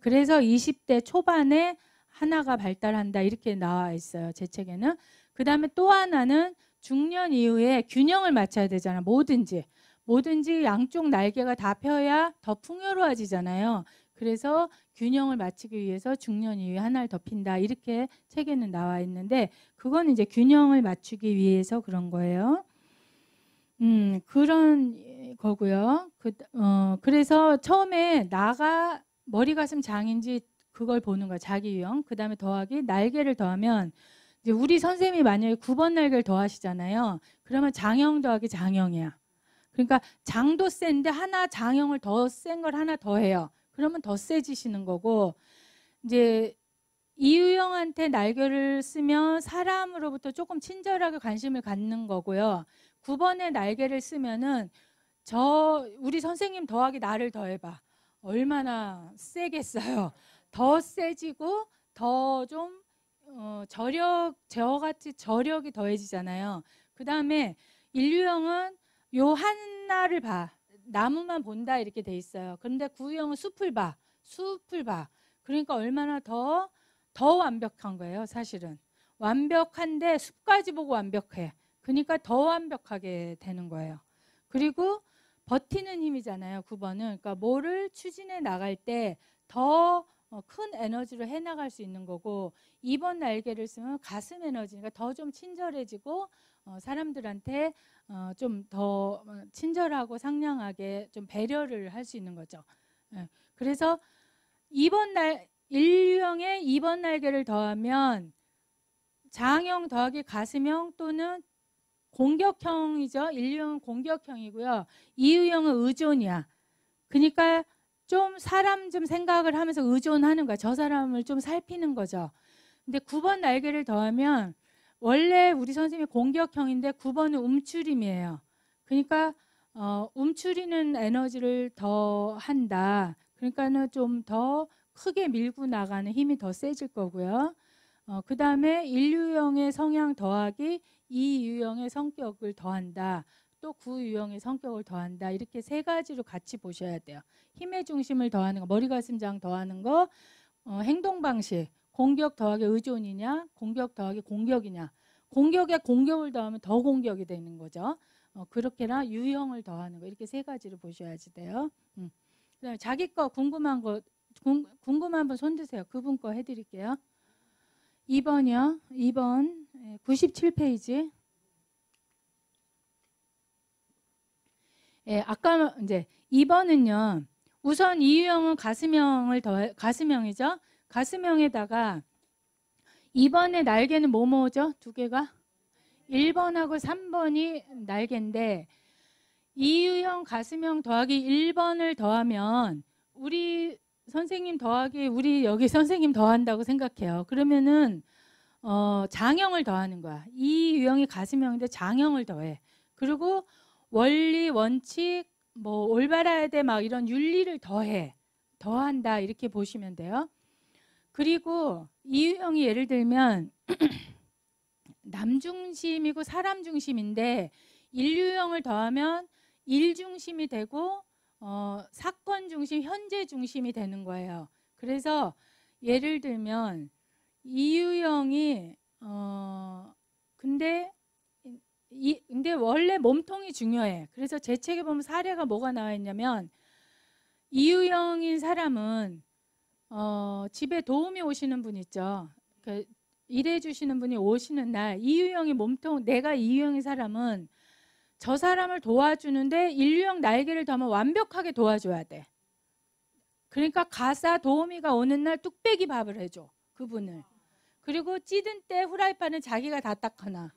그래서 20대 초반에 하나가 발달한다, 이렇게 나와 있어요, 제 책에는. 그 다음에 또 하나는 중년 이후에 균형을 맞춰야 되잖아. 뭐든지 양쪽 날개가 다 펴야 더 풍요로워지잖아요. 그래서 균형을 맞추기 위해서 중년 이후에 하나를 더 핀다, 이렇게 책에는 나와 있는데, 그건 이제 균형을 맞추기 위해서 그런 거예요. 그런 거고요. 그래서 처음에 나가 머리 가슴 장인지 그걸 보는 거야, 자기 유형. 그 다음에 더하기 날개를 더하면, 이제 우리 선생님이 만약에 9번 날개를 더하시잖아요. 그러면 장형 더하기 장형이야. 그러니까 장도 센데 하나 장형을 더 센 걸 하나 더 해요. 그러면 더 세지시는 거고, 이제 이유형한테 날개를 쓰면 사람으로부터 조금 친절하게 관심을 갖는 거고요. 9번의 날개를 쓰면은 우리 선생님 더하기 나를 더해봐. 얼마나 세겠어요. 더 세지고 더 좀 저같이 저력이 더해지잖아요. 그 다음에 인류형은 요 하나를 봐. 나무만 본다, 이렇게 돼 있어요. 그런데 구유형은 숲을 봐. 그러니까 얼마나 더 완벽한 거예요, 사실은. 완벽한데 숲까지 보고 완벽해. 그러니까 더 완벽하게 되는 거예요. 그리고 버티는 힘이잖아요, 9번은. 그러니까 뭐를 추진해 나갈 때 더 큰 에너지로 해나갈 수 있는 거고, 2번 날개를 쓰면 가슴 에너지니까 더 좀 친절해지고 사람들한테 좀 더 친절하고 상냥하게 좀 배려를 할 수 있는 거죠. 그래서 인류형에 2번 날개를 더하면 장형 더하기 가슴형 또는 공격형이죠. 인류형은 공격형이고요. 이유형은 의존이야. 그러니까 좀 사람 좀 생각을 하면서 의존하는 거야. 저 사람을 좀 살피는 거죠. 근데 9번 날개를 더하면 원래 우리 선생님이 공격형인데 9번은 움츠림이에요. 그러니까 움츠리는 에너지를 더 한다. 그러니까는 좀 더 크게 밀고 나가는 힘이 더 세질 거고요. 그 다음에 인류형의 성향 더하기 이유형의 성격을 더한다. 또 구유형의 성격을 더한다. 이렇게 세 가지로 같이 보셔야 돼요. 힘의 중심을 더하는 거, 머리 가슴장 더하는 거, 행동 방식, 공격 더하기 의존이냐, 공격 더하기 공격이냐. 공격에 공격을 더하면 더 공격이 되는 거죠. 그렇게나 유형을 더하는 거, 이렇게 세 가지로 보셔야지 돼요. 그다음에 자기 거 궁금한 분 손 드세요. 그분 거 해드릴게요. 2번이요. 2번 97페이지. 예, 아까 이제 2번은요. 우선 이유형은 가슴형이죠. 가슴형에다가 2번의 날개는 뭐죠? 두 개가 1번하고 3번이 날개인데, 이유형 가슴형 더하기 1번을 더하면 우리 선생님 더하기 우리 여기 선생님 더한다고 생각해요. 그러면은 장형을 더하는 거야. 이 유형이 가슴형인데 장형을 더해. 그리고 원리, 원칙, 뭐 올바라야 돼 막 이런 윤리를 더한다, 이렇게 보시면 돼요. 그리고 이 유형이 예를 들면 남 중심이고 사람 중심인데 인류형을 더하면 일 중심이 되고 사건 중심, 현재 중심이 되는 거예요. 그래서 예를 들면 이 유형이 근데 원래 몸통이 중요해. 그래서 제 책에 보면 사례가 뭐가 나와 있냐면 이 유형인 사람은 집에 도움이 오시는 분 있죠. 그 일해 주시는 분이 오시는 날 이 유형이 몸통, 내가 이 유형인 사람은 저 사람을 도와주는데 인류형 날개를 더하면 완벽하게 도와줘야 돼. 그러니까 가사 도우미가 오는 날 뚝배기 밥을 해줘, 그분을. 그리고 찌든 때 후라이팬은 자기가 다 닦아놔.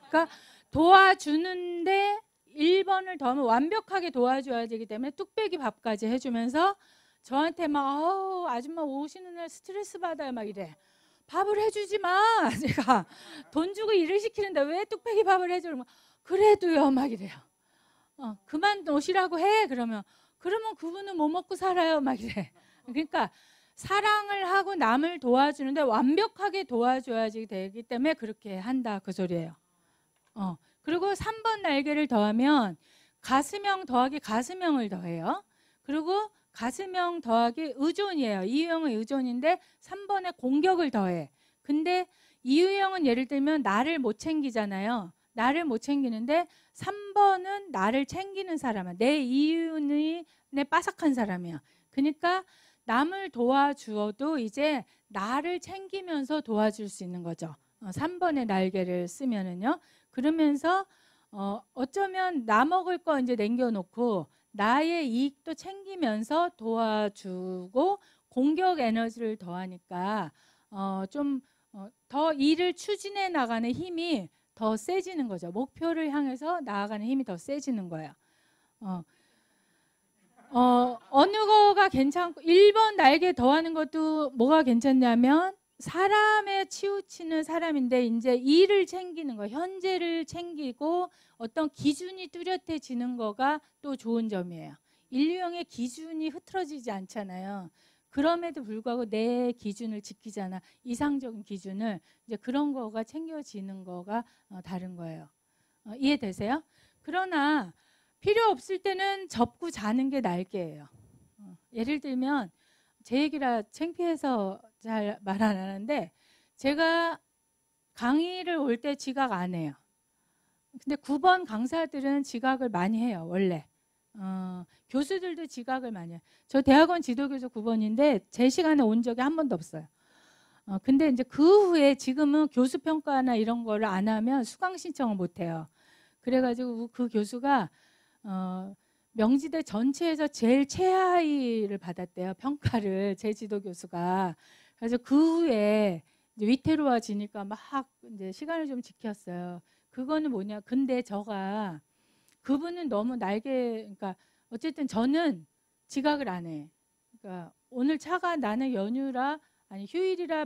그러니까 도와주는데 1번을 더하면 완벽하게 도와줘야 되기 때문에 뚝배기 밥까지 해주면서 저한테 막 아줌마 오시는 날 스트레스 받아요 막 이래. 밥을 해주지 마. 제가 돈 주고 일을 시키는데 왜 뚝배기 밥을 해주는 거야. 그래도요 막 이래요. 그만 오시라고 해. 그러면 그분은 뭐 먹고 살아요 막 이래. 그러니까 사랑을 하고 남을 도와주는데 완벽하게 도와줘야지 되기 때문에 그렇게 한다 그 소리예요. 그리고 3번 날개를 더하면 가슴형 더하기 가슴형을 더해요. 그리고 가슴형 더하기 의존이에요. 이 유형은 의존인데 3번에 공격을 더해. 근데 이 유형은 예를 들면 나를 못 챙기잖아요. 나를 못 챙기는데 3번은 나를 챙기는 사람이야. 내 이윤이 내 빠삭한 사람이야. 그러니까 남을 도와주어도 이제 나를 챙기면서 도와줄 수 있는 거죠. 3번의 날개를 쓰면은요. 그러면서 어쩌면 나 먹을 거 이제 남겨놓고 나의 이익도 챙기면서 도와주고 공격 에너지를 더하니까 좀 더 일을 추진해 나가는 힘이 더 세지는 거죠. 목표를 향해서 나아가는 힘이 더 세지는 거예요. 어느 거가 괜찮고 1번 날개 더하는 것도 뭐가 괜찮냐면 사람에 치우치는 사람인데 이제 일을 챙기는 거, 현재를 챙기고 어떤 기준이 뚜렷해지는 거가 또 좋은 점이에요. 인류형의 기준이 흐트러지지 않잖아요. 그럼에도 불구하고 내 기준을 지키잖아. 이상적인 기준을. 이제 그런 거가 챙겨지는 거가 다른 거예요. 이해되세요? 그러나 필요 없을 때는 접고 자는 게 날개예요. 예를 들면 제 얘기라 창피해서 잘 말 안 하는데 제가 강의를 올 때 지각 안 해요. 근데 9번 강사들은 지각을 많이 해요. 원래. 교수들도 지각을 많이 해요. 저 대학원 지도교수 9번인데 제 시간에 온 적이 한 번도 없어요. 근데 이제 그 후에 지금은 교수 평가나 이런 거를 안 하면 수강 신청을 못 해요. 그래가지고 그 교수가 명지대 전체에서 제일 최하위를 받았대요. 평가를 제 지도 교수가. 그래서 그 후에 이제 위태로워지니까 막 이제 시간을 좀 지켰어요. 그거는 뭐냐? 근데 저가 그분은 너무 그러니까 어쨌든 저는 지각을 안 해. 그러니까 오늘 차가 나는 연휴라 아니 휴일이라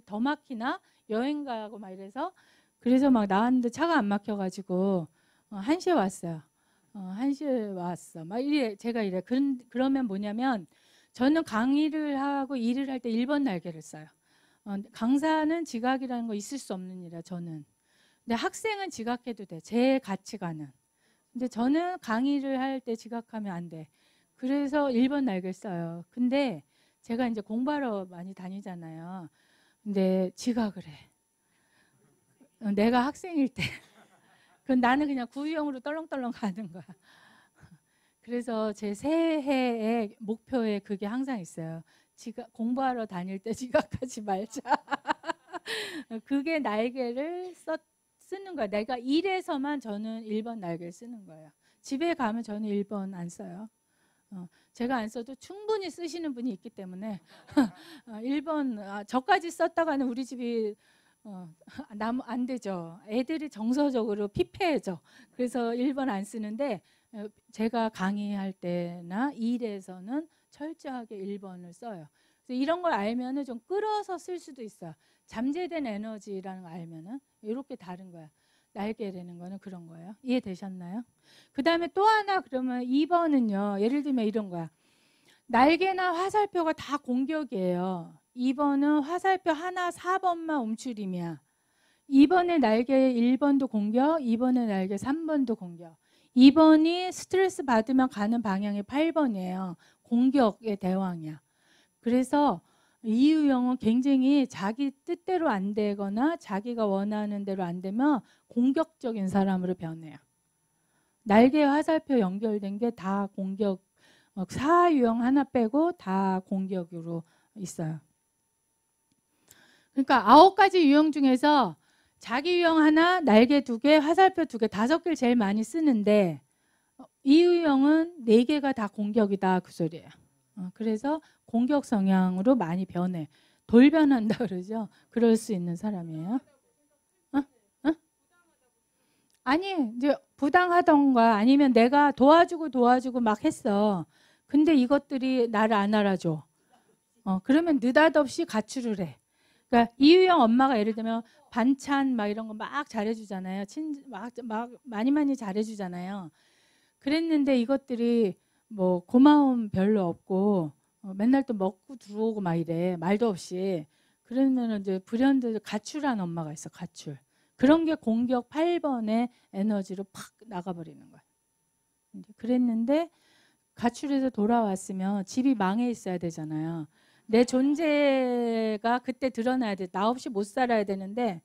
더 막히나 여행 가고 막 이래서 그래서 막 나왔는데 차가 안 막혀가지고 1시에 왔어요. 1시에 왔어. 막 이래 제가 이래. 그러면 뭐냐면 저는 강의를 하고 일을 할 때 1번 날개를 써요. 강사는 지각이라는 거 있을 수 없는 일이라 저는. 근데 학생은 지각해도 돼. 제 가치관은. 근데 저는 강의를 할 때 지각하면 안 돼. 그래서 1번 날개를 써요. 근데 제가 이제 공부하러 많이 다니잖아요. 근데 지각을 해. 내가 학생일 때. 그럼 나는 그냥 구유형으로 떨렁떨렁 가는 거야. 그래서 제 새해의 목표에 그게 항상 있어요. 공부하러 다닐 때 지각하지 말자. 그게 날개를 쓰는 거야. 내가 일에서만 저는 1번 날개를 쓰는 거예요. 집에 가면 저는 1번 안 써요. 제가 안 써도 충분히 쓰시는 분이 있기 때문에 1번 저까지 썼다가는 우리 집이 안 되죠. 애들이 정서적으로 피폐해져. 그래서 1번 안 쓰는데 제가 강의할 때나 일에서는 철저하게 1번을 써요. 그래서 이런 걸 알면은 좀 끌어서 쓸 수도 있어요. 잠재된 에너지라는 거 알면은 이렇게 다른 거야. 날개라는 거는 그런 거예요. 이해되셨나요? 그 다음에 또 하나 그러면 2번은요. 예를 들면 이런 거야. 날개나 화살표가 다 공격이에요. 2번은 화살표 하나 4번만 움츠림이야. 2번의 날개 1번도 공격, 2번의 날개 3번도 공격. 2번이 스트레스 받으면 가는 방향이 8번이에요. 공격의 대왕이야. 그래서 이 유형은 굉장히 자기 뜻대로 안 되거나 자기가 원하는 대로 안 되면 공격적인 사람으로 변해요. 날개 화살표 연결된 게 다 공격, 사유형 하나 빼고 다 공격으로 있어요. 그러니까 9가지 유형 중에서 자기 유형 하나, 날개 2개, 화살표 2개, 5개를 제일 많이 쓰는데 이 유형은 4개가 다 공격이다 그 소리예요. 그래서 공격 성향으로 많이 변해. 돌변한다 그러죠. 그럴 수 있는 사람이에요. 아니 이제 부당하던가 아니면 내가 도와주고 막 했어. 근데 이것들이 나를 안 알아줘. 그러면 느닷없이 가출을 해. 그러니까 이유형 엄마가 예를 들면 반찬 막 이런 거 막 잘해주잖아요. 막 많이 잘해주잖아요. 그랬는데 이것들이 뭐 고마움 별로 없고 맨날 또 먹고 들어오고 막 이래. 말도 없이. 그러면 이제 불현듯 가출한 엄마가 있어. 가출. 그런 게 공격 8번의 에너지로 팍 나가버리는 거야. 이제 그랬는데 가출해서 돌아왔으면 집이 망해 있어야 되잖아요. 내 존재가 그때 드러나야 돼. 나 없이 못 살아야 되는데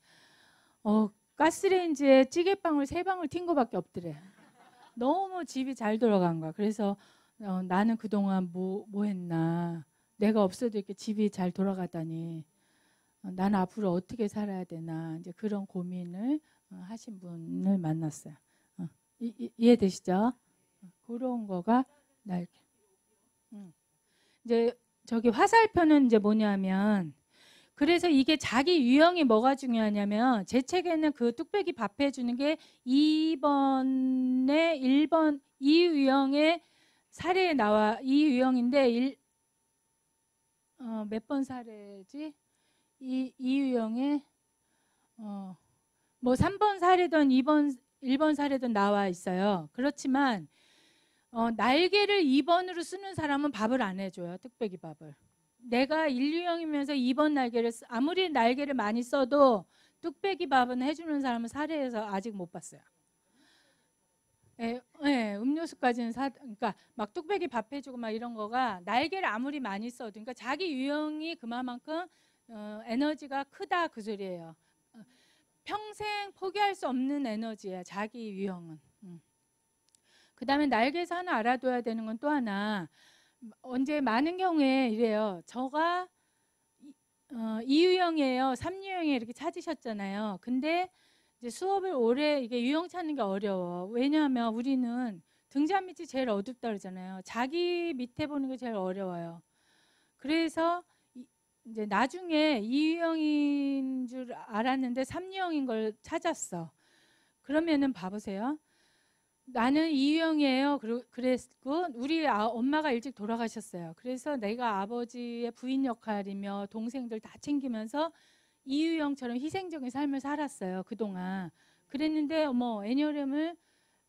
가스레인지에 찌개방울 3방울 튄 거밖에 없더래. 너무 집이 잘 돌아간 거야. 그래서 나는 그동안 뭐 했나. 내가 없어도 이렇게 집이 잘 돌아가다니. 나는 앞으로 어떻게 살아야 되나. 이제 그런 고민을 하신 분을 만났어요. 이해되시죠? 그런 거가 날개. 이제 저기 화살표는 이제 뭐냐면 그래서 이게 자기 유형이 뭐가 중요하냐면 제 책에는 그 뚝배기 밥 해주는 게 2번에 1번 이 유형의 사례에 나와. 이 유형인데 몇 번 사례지? 이 유형에 뭐 3번 사례든 1번 사례든 나와 있어요. 그렇지만 날개를 2번으로 쓰는 사람은 밥을 안 해줘요. 뚝배기 밥을. 내가 1유형이면서 2번 날개를 아무리 날개를 많이 써도 뚝배기 밥은 해주는 사람은 사례에서 아직 못 봤어요. 음료수까지는 그러니까 막 뚝배기 밥 해주고 막 이런 거가 날개를 아무리 많이 써도 그러니까 자기 유형이 그만큼 에너지가 크다 그 소리예요. 평생 포기할 수 없는 에너지예요. 자기 유형은. 그 다음에 날개에서 하나 알아둬야 되는 건 또 하나. 언제 많은 경우에 이래요. 저가 2유형이에요. 3유형에 이렇게 찾으셨잖아요. 근데 이제 수업을 오래 이게 유형 찾는 게 어려워. 왜냐하면 우리는 등잔 밑이 제일 어둡다 그러잖아요. 자기 밑에 보는 게 제일 어려워요. 그래서 이제 나중에 2유형인 줄 알았는데 3유형인 걸 찾았어. 그러면은 봐보세요. 나는 이유형이에요. 그랬고 우리 엄마가 일찍 돌아가셨어요. 그래서 내가 아버지의 부인 역할이며 동생들 다 챙기면서 이유형처럼 희생적인 삶을 살았어요. 그동안. 그랬는데 애니어렘을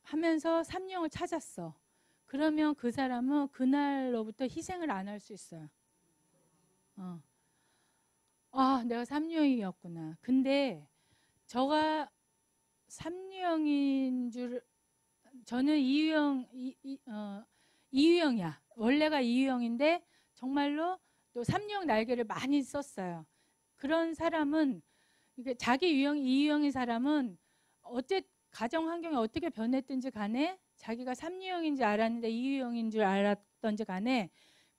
하면서 3유형을 찾았어. 그러면 그 사람은 그날로부터 희생을 안 할 수 있어요. 내가 3유형이었구나. 근데 저가 3유형인 줄 저는 이유형이야. 원래가 이유형인데 정말로 또 3유형 날개를 많이 썼어요. 그런 사람은 자기 유형 이유형인 사람은 가정 환경이 어떻게 변했든지 간에 자기가 3유형인지 알았는데 이유형인 줄 알았던지 간에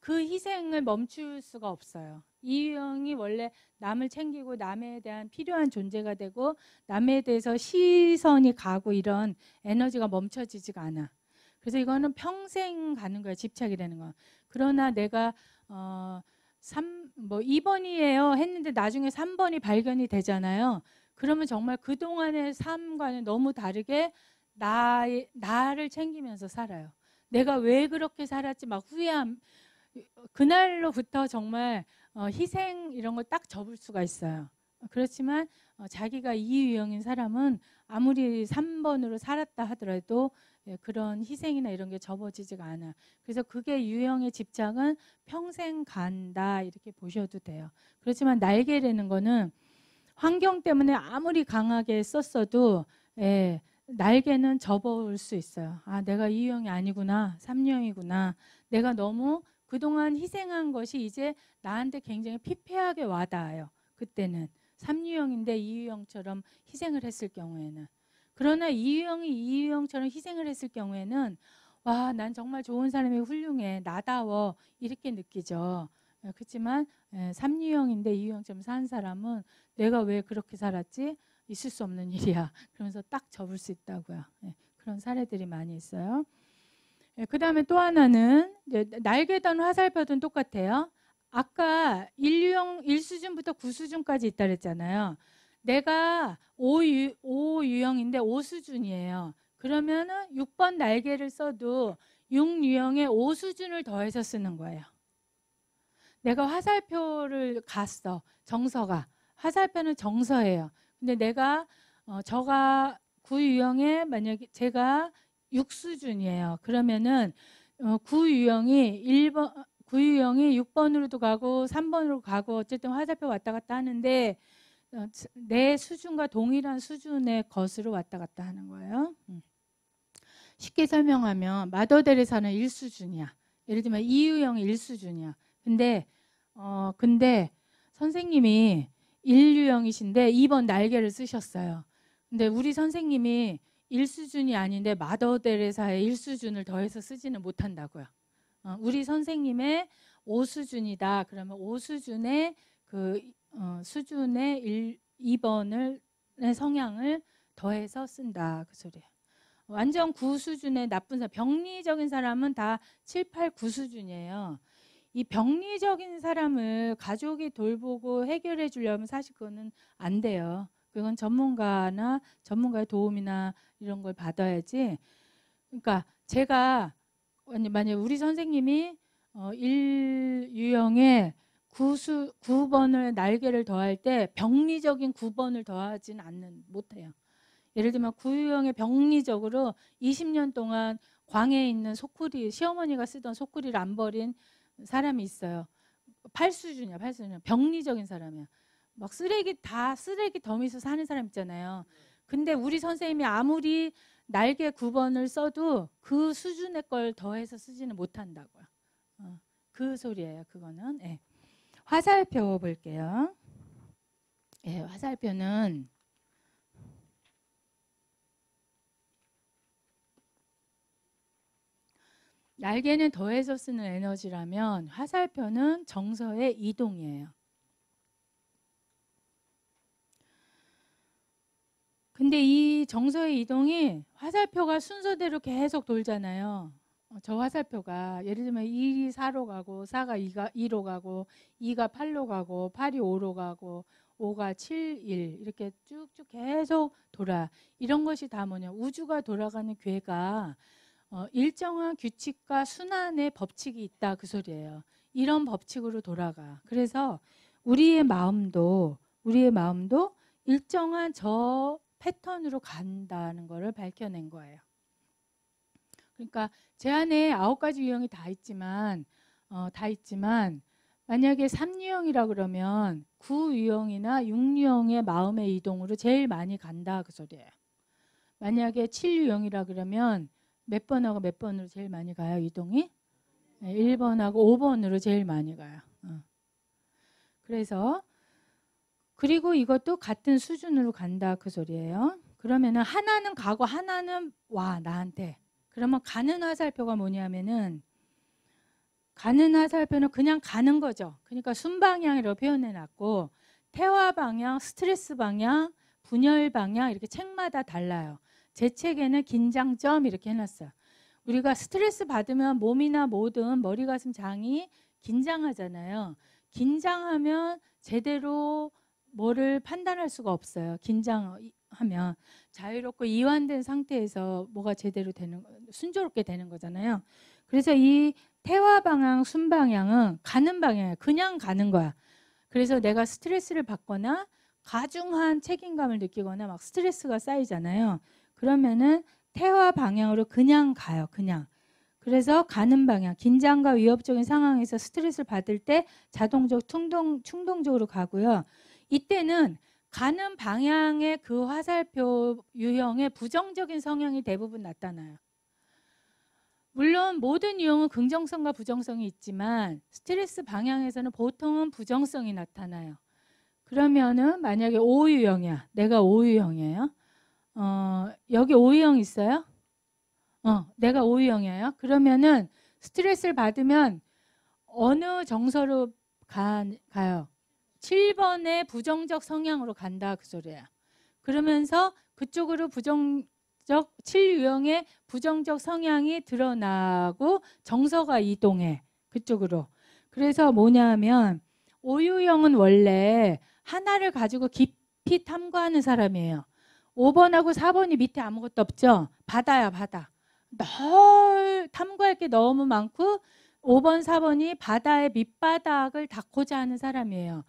그 희생을 멈출 수가 없어요. 이유형이 원래 남을 챙기고 남에 대한 필요한 존재가 되고 남에 대해서 시선이 가고 이런 에너지가 멈춰지지가 않아. 그래서 이거는 평생 가는 거야. 집착이 되는 거. 그러나 내가 2번이에요 했는데 나중에 3번이 발견이 되잖아요. 그러면 정말 그동안의 삶과는 너무 다르게 나를 챙기면서 살아요. 내가 왜 그렇게 살았지 막 후회함. 그날로부터 정말 희생 이런 걸 딱 접을 수가 있어요. 그렇지만 자기가 이 유형인 사람은 아무리 3번으로 살았다 하더라도 그런 희생이나 이런 게 접어지지가 않아. 그래서 그게 유형의 집착은 평생 간다 이렇게 보셔도 돼요. 그렇지만 날개라는 거는 환경 때문에 아무리 강하게 썼어도 날개는 접어올 수 있어요. 아, 내가 이 유형이 아니구나. 3유형이구나. 내가 너무 그동안 희생한 것이 이제 나한테 굉장히 피폐하게 와닿아요. 그때는 3유형인데 2유형처럼 희생을 했을 경우에는. 그러나 2유형이 2유형처럼 희생을 했을 경우에는 와, 난 정말 좋은 사람이 훌륭해. 나다워. 이렇게 느끼죠. 그렇지만 3유형인데 2유형처럼 산 사람은 내가 왜 그렇게 살았지? 있을 수 없는 일이야. 그러면서 딱 접을 수 있다고요. 그런 사례들이 많이 있어요. 그 다음에 또 하나는 날개든 화살표든 똑같아요. 아까 1유형 1수준부터 9수준까지 있다 그랬잖아요. 내가 5유형인데 5수준이에요. 그러면은 6번 날개를 써도 6유형에 5수준을 더해서 쓰는 거예요. 내가 화살표를 갔어. 정서가. 화살표는 정서예요. 근데 내가 저가 9유형에 만약에 제가 6수준이에요. 그러면은 9유형이 6번으로도 가고 3번으로 가고 어쨌든 화살표 왔다 갔다 하는데 내 수준과 동일한 수준의 것으로 왔다 갔다 하는 거예요. 쉽게 설명하면 마더데레사는 1수준이야. 예를 들면 2유형이 1수준이야. 근데 선생님이 1유형이신데 2번 날개를 쓰셨어요. 근데 우리 선생님이 1수준이 아닌데 마더데레사의 1수준을 더해서 쓰지는 못한다고요. 우리 선생님의 5수준이다. 그러면 5수준의 수준의 2번의 성향을 더해서 쓴다. 그 소리예요. 완전 9수준의 나쁜 사람, 병리적인 사람은 다 7, 8, 9수준이에요. 이 병리적인 사람을 가족이 돌보고 해결해 주려면 사실 그거는 안 돼요. 그건 전문가의 도움이나 이런 걸 받아야지. 그러니까 제가 만약에 우리 선생님이 1유형에 9번을 날개를 더할 때 병리적인 9번을 더하지는 못해요. 예를 들면 9유형의 병리적으로 20년 동안 광해에 있는 소쿠리, 시어머니가 쓰던 소쿠리를 안 버린 사람이 있어요. 8수준이야, 8수준. 병리적인 사람이야. 막 쓰레기 더미에서 사는 사람 있잖아요. 근데 우리 선생님이 아무리 날개 9번을 써도 그 수준의 걸 더해서 쓰지는 못한다고요. 그 소리예요, 그거는. 화살표 볼게요. 화살표는 날개는 더해서 쓰는 에너지라면 화살표는 정서의 이동이에요. 근데 이 정서의 이동이 화살표가 순서대로 계속 돌잖아요. 저 화살표가 예를 들면 1이 4로 가고 4가 2로 가고 2가 8로 가고 8이 5로 가고 5가 7, 1 이렇게 쭉쭉 계속 돌아. 이런 것이 다 뭐냐. 우주가 돌아가는 궤가 일정한 규칙과 순환의 법칙이 있다 그 소리예요. 이런 법칙으로 돌아가. 그래서 우리의 마음도 일정한 저 패턴으로 간다는 것을 밝혀낸 거예요. 그러니까 제 안에 9가지 유형이 다 있지만 만약에 3유형이라 그러면 9유형이나 6유형의 마음의 이동으로 제일 많이 간다 그 소리예요. 만약에 7유형이라 그러면 몇 번하고 몇 번으로 제일 많이 가요, 이동이? 1번하고 5번으로 제일 많이 가요. 그리고 이것도 같은 수준으로 간다 그 소리예요. 그러면은 하나는 가고 하나는 와 나한테. 그러면 가는 화살표가 뭐냐면은 가는 화살표는 그냥 가는 거죠. 그러니까 순방향이라고 표현해 놨고 태화 방향, 스트레스 방향, 분열 방향 이렇게 책마다 달라요. 제 책에는 긴장점 이렇게 해놨어요. 우리가 스트레스 받으면 몸이나 뭐든 머리, 가슴, 장이 긴장하잖아요. 긴장하면 제대로 뭐를 판단할 수가 없어요. 긴장하면 자유롭고 이완된 상태에서 뭐가 제대로 순조롭게 되는 거잖아요. 그래서 이 태화 방향, 순방향은 가는 방향이에요. 그냥 가는 거야. 그래서 내가 스트레스를 받거나 가중한 책임감을 느끼거나 막 스트레스가 쌓이잖아요. 그러면은 태화 방향으로 그냥 가요. 그냥. 그래서 가는 방향, 긴장과 위협적인 상황에서 스트레스를 받을 때 자동적 충동적으로 가고요. 이때는 가는 방향의 그 화살표 유형의 부정적인 성향이 대부분 나타나요. 물론 모든 유형은 긍정성과 부정성이 있지만 스트레스 방향에서는 보통은 부정성이 나타나요. 그러면은 만약에 O유형이야. 내가 O유형이에요. 여기 O유형 있어요? 내가 O유형이에요. 그러면은 스트레스를 받으면 어느 정서로 가요? 7번의 부정적 성향으로 간다 그 소리예요. 그러면서 그쪽으로 부정적 7유형의 부정적 성향이 드러나고 정서가 이동해 그쪽으로. 그래서 뭐냐면 O유형은 원래 하나를 가지고 깊이 탐구하는 사람이에요. 5번하고 4번이 밑에 아무것도 없죠. 바다야 바다. 탐구할 게 너무 많고 5번 4번이 바다의 밑바닥을 닦고자 하는 사람이에요.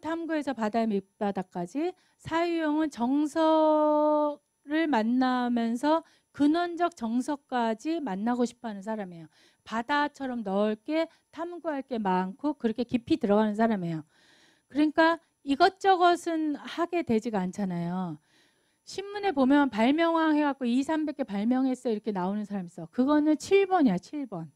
탐구해서 바다의 밑바닥까지. 사유형은 정서를 만나면서 근원적 정서까지 만나고 싶어하는 사람이에요. 바다처럼 넓게 탐구할 게 많고 그렇게 깊이 들어가는 사람이에요. 그러니까 이것저것은 하게 되지가 않잖아요. 신문에 보면 발명왕 해갖고 2, 300개 발명했어 이렇게 나오는 사람 있어. 그거는 7번이야 7번.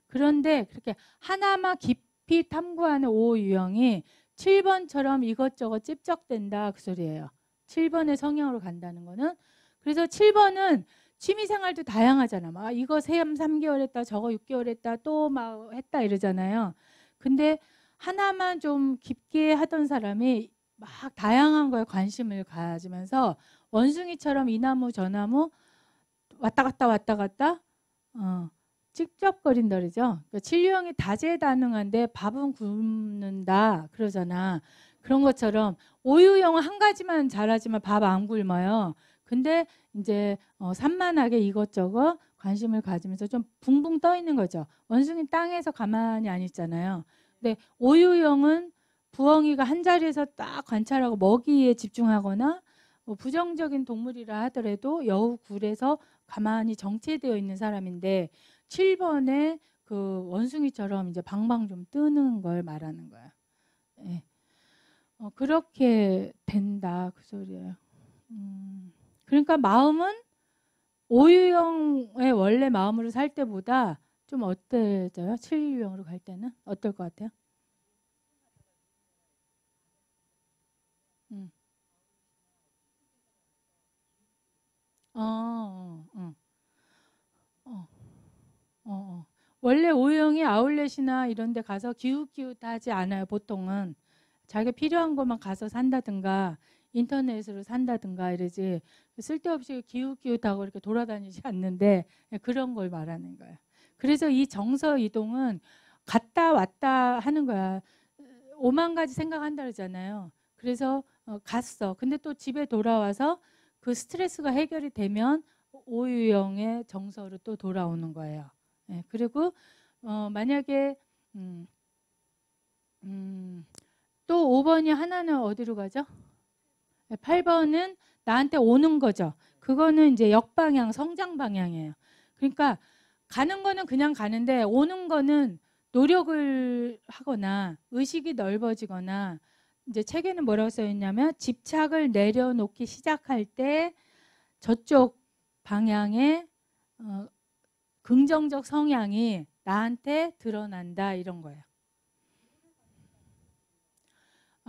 그런데 그렇게 하나만 깊이 탐구하는 O 유형이 7번처럼 이것저것 찝적된다 그 소리예요. 7번의 성향으로 간다는 거는. 그래서 7번은 취미생활도 다양하잖아. 막 이거 3개월 했다 저거 6개월 했다 또 막 했다 이러잖아요. 근데 하나만 좀 깊게 하던 사람이 막 다양한 거에 관심을 가지면서 원숭이처럼 이 나무 저 나무 왔다 갔다 찝쩍거린다 그러죠. 그러니까 진료형이 다재다능한데 밥은 굶는다 그러잖아. 그런 것처럼 오유형은 한 가지만 잘하지만 밥 안 굶어요. 근데 이제 산만하게 이것저것 관심을 가지면서 좀 붕붕 떠 있는 거죠. 원숭이 땅에서 가만히 안 있잖아요. 근데 오유형은 부엉이가 한 자리에서 딱 관찰하고 먹이에 집중하거나 뭐 부정적인 동물이라 하더라도 여우 굴에서 가만히 정체되어 있는 사람인데 7번에 그 원숭이처럼 이제 방방 좀 뜨는 걸 말하는 거야. 예. 그렇게 된다 그 소리예요. 그러니까 마음은 오유형의 원래 마음으로 살 때보다 좀 어때져요? 7유형으로 갈 때는 어떨 것 같아요? 음. 어, 어, 어, 어, 어. 원래 오유형이 아울렛이나 이런 데 가서 기웃기웃하지 않아요. 보통은 자기가 필요한 것만 가서 산다든가 인터넷으로 산다든가 이러지 쓸데없이 기웃기웃하고 이렇게 돌아다니지 않는데 그런 걸 말하는 거예요. 그래서 이 정서 이동은 갔다 왔다 하는 거야. 5만 가지 생각한다 그러잖아요. 그래서 갔어. 근데 또 집에 돌아와서 그 스트레스가 해결이 되면 오유형의 정서로 또 돌아오는 거예요. 예, 그리고 만약에 음, 음, 또 5번이 하나는 어디로 가죠? 8번은 나한테 오는 거죠. 그거는 이제 역방향, 성장 방향이에요. 그러니까 가는 거는 그냥 가는데 오는 거는 노력을 하거나 의식이 넓어지거나 이제 책에는 뭐라고 써 있냐면 집착을 내려놓기 시작할 때 저쪽 방향의 긍정적 성향이 나한테 드러난다 이런 거예요.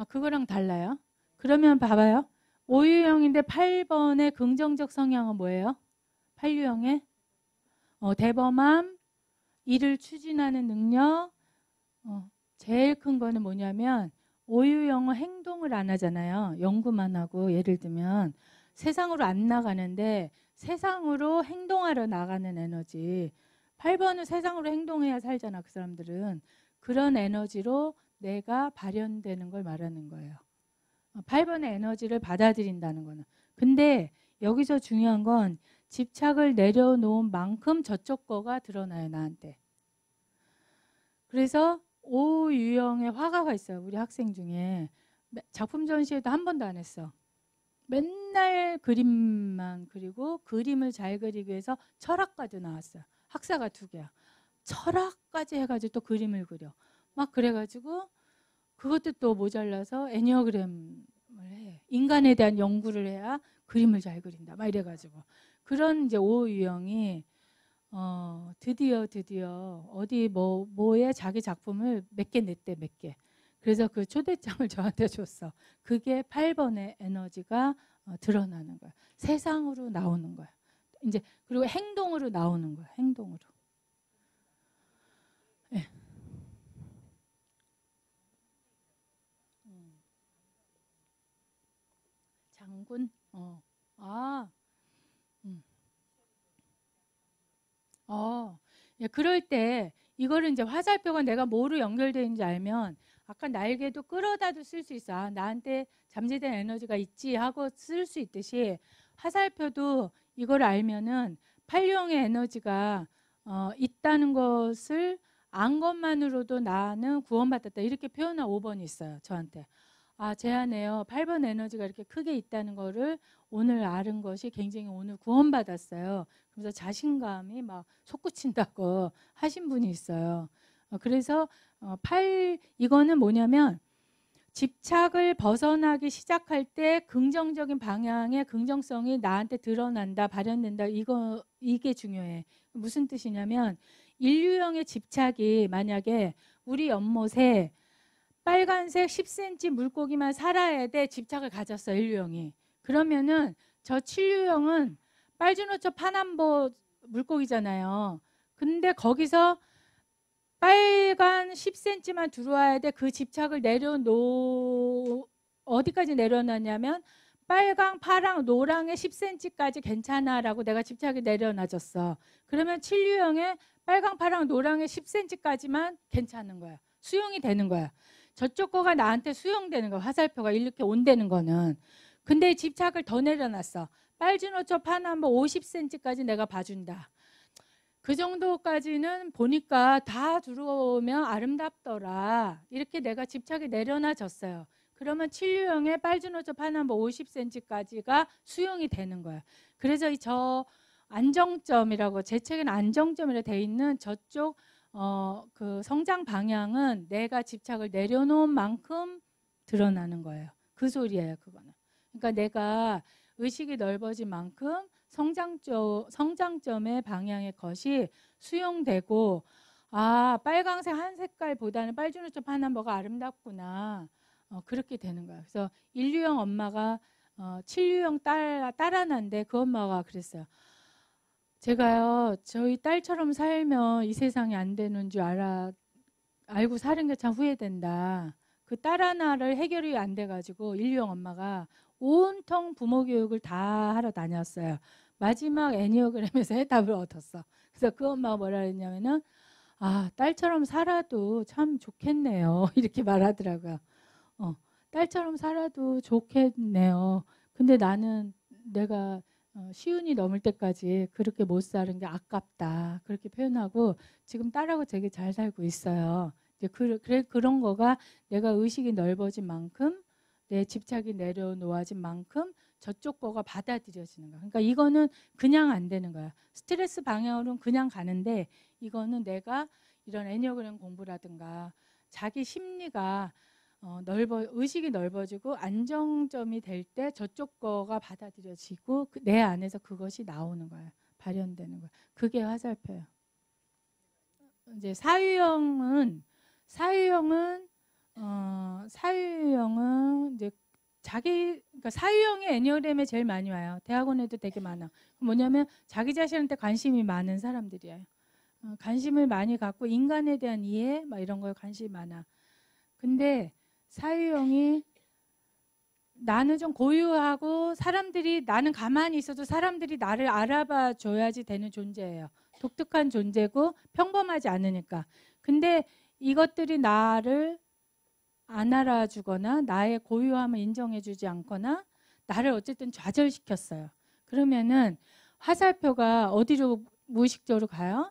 그거랑 달라요. 그러면 봐봐요. 오유형인데 8번의 긍정적 성향은 뭐예요? 8유형의 대범함, 일을 추진하는 능력. 제일 큰 거는 뭐냐면 오유형은 행동을 안 하잖아요. 연구만 하고 예를 들면 세상으로 안 나가는데 세상으로 행동하러 나가는 에너지. 8번은 세상으로 행동해야 살잖아. 그 사람들은. 그런 에너지로 내가 발현되는 걸 말하는 거예요. 8번의 에너지를 받아들인다는 거는. 근데 여기서 중요한 건 집착을 내려놓은 만큼 저쪽 거가 드러나요. 나한테. 그래서 오유형의 화가가 있어요. 우리 학생 중에. 작품 전시회도 한 번도 안 했어. 맨날 그림만 그리고 그림을 잘 그리기 위해서 철학과도 나왔어요. 학사가 2개야. 철학까지 해가지고 또 그림을 그려. 막 그래가지고 그것도 또 모자라서 애니어그램을 해. 인간에 대한 연구를 해야 그림을 잘 그린다. 막 이래가지고 그런 이제 오 유형이 드디어 어디 뭐에 자기 작품을 몇 개 냈대, 몇 개. 그래서 그 초대장을 저한테 줬어. 그게 8번의 에너지가 드러나는 거야. 세상으로 나오는 거야. 이제 그리고 행동으로 나오는 거야. 행동으로. 네. 장군. 아. 예, 그럴 때 이거를 이제 화살표가 내가 뭐로 연결되어 있는지 알면 아까 날개도 끌어다도 쓸 수 있어. 아, 나한테 잠재된 에너지가 있지 하고 쓸 수 있듯이 화살표도 이걸 알면은 팔룡의 에너지가 있다는 것을 안 것만으로도 나는 구원받았다. 이렇게 표현한 5번이 있어요. 저한테. 아, 제 안에요. 8번 에너지가 이렇게 크게 있다는 거를 오늘 알은 것이 굉장히 오늘 구원받았어요. 그래서 자신감이 막 솟구친다고 하신 분이 있어요. 그래서 이거는 뭐냐면 집착을 벗어나기 시작할 때 긍정적인 방향의 긍정성이 나한테 드러난다, 발현된다. 이게 중요해. 무슨 뜻이냐면 인류형의 집착이 만약에 우리 연못에 빨간색 10cm 물고기만 살아야 돼 집착을 가졌어, 인류형이. 그러면은 저 칠류형은 빨주노초 파남보 물고기잖아요. 근데 거기서 빨간 10cm만 들어와야 돼. 그 집착을 어디까지 내려놨냐면 빨강, 파랑, 노랑의 10cm까지 괜찮아라고 내가 집착이 내려놔줬어. 그러면 칠류형의 빨강, 파랑, 노랑의 10cm까지만 괜찮은 거야. 수용이 되는 거야. 저쪽 거가 나한테 수용되는 거야. 화살표가 이렇게 온다는 거는. 근데 집착을 더 내려놨어. 빨주노초 파남보 50cm까지 내가 봐준다. 그 정도까지는 보니까 다 들어오면 아름답더라. 이렇게 내가 집착이 내려놔졌어요. 그러면 칠류형의 빨주노초 파남보 50cm까지가 수용이 되는 거야. 그래서 저 안정점이라고, 제 책에는 안정점이라 돼 있는 저쪽 그 성장 방향은 내가 집착을 내려놓은 만큼 드러나는 거예요. 그 소리예요, 그거는. 그러니까 내가 의식이 넓어진 만큼 성장점의 방향의 것이 수용되고, 아, 빨강색 한 색깔보다는 빨주노초 파남보가 아름답구나. 그렇게 되는 거예요. 그래서 인류형 엄마가 칠류형 딸하나인데 그 엄마가 그랬어요. 제가요, 저희 딸처럼 살면 이 세상이 안 되는 줄 알고 사는 게 참 후회된다. 그 딸 하나를 해결이 안 돼가지고 인류형 엄마가 온통 부모 교육을 다 하러 다녔어요. 마지막 애니어그램에서 해답을 얻었어. 그래서 그 엄마가 뭐라 했냐면은, 아, 딸처럼 살아도 참 좋겠네요. 이렇게 말하더라고요. 딸처럼 살아도 좋겠네요. 근데 나는 내가 시운이 넘을 때까지 그렇게 못 사는 게 아깝다. 그렇게 표현하고 지금 딸하고 되게 잘 살고 있어요. 이제 그런 거가 내가 의식이 넓어진 만큼, 내 집착이 내려놓아진 만큼 저쪽 거가 받아들여지는 거야. 그러니까 이거는 그냥 안 되는 거야. 스트레스 방향으로는 그냥 가는데, 이거는 내가 이런 애니어그램 공부라든가 자기 심리가 의식이 넓어지고 안정점이 될 때 저쪽 거가 받아들여지고 내 안에서 그것이 나오는 거야. 발현되는 거야. 그게 화살표예요. 이제 사유형은 이제 그러니까 사유형이 애니어그램에 제일 많이 와요. 대학원에도 되게 많아. 뭐냐면 자기 자신한테 관심이 많은 사람들이에요. 관심을 많이 갖고 인간에 대한 이해 막 이런 거에 관심이 많아. 근데 사유형이 나는 좀 고유하고 나는 가만히 있어도 사람들이 나를 알아봐 줘야지 되는 존재예요. 독특한 존재고 평범하지 않으니까. 근데 이것들이 나를 안 알아주거나 나의 고유함을 인정해주지 않거나 나를 어쨌든 좌절시켰어요. 그러면은 화살표가 어디로 무의식적으로 가요?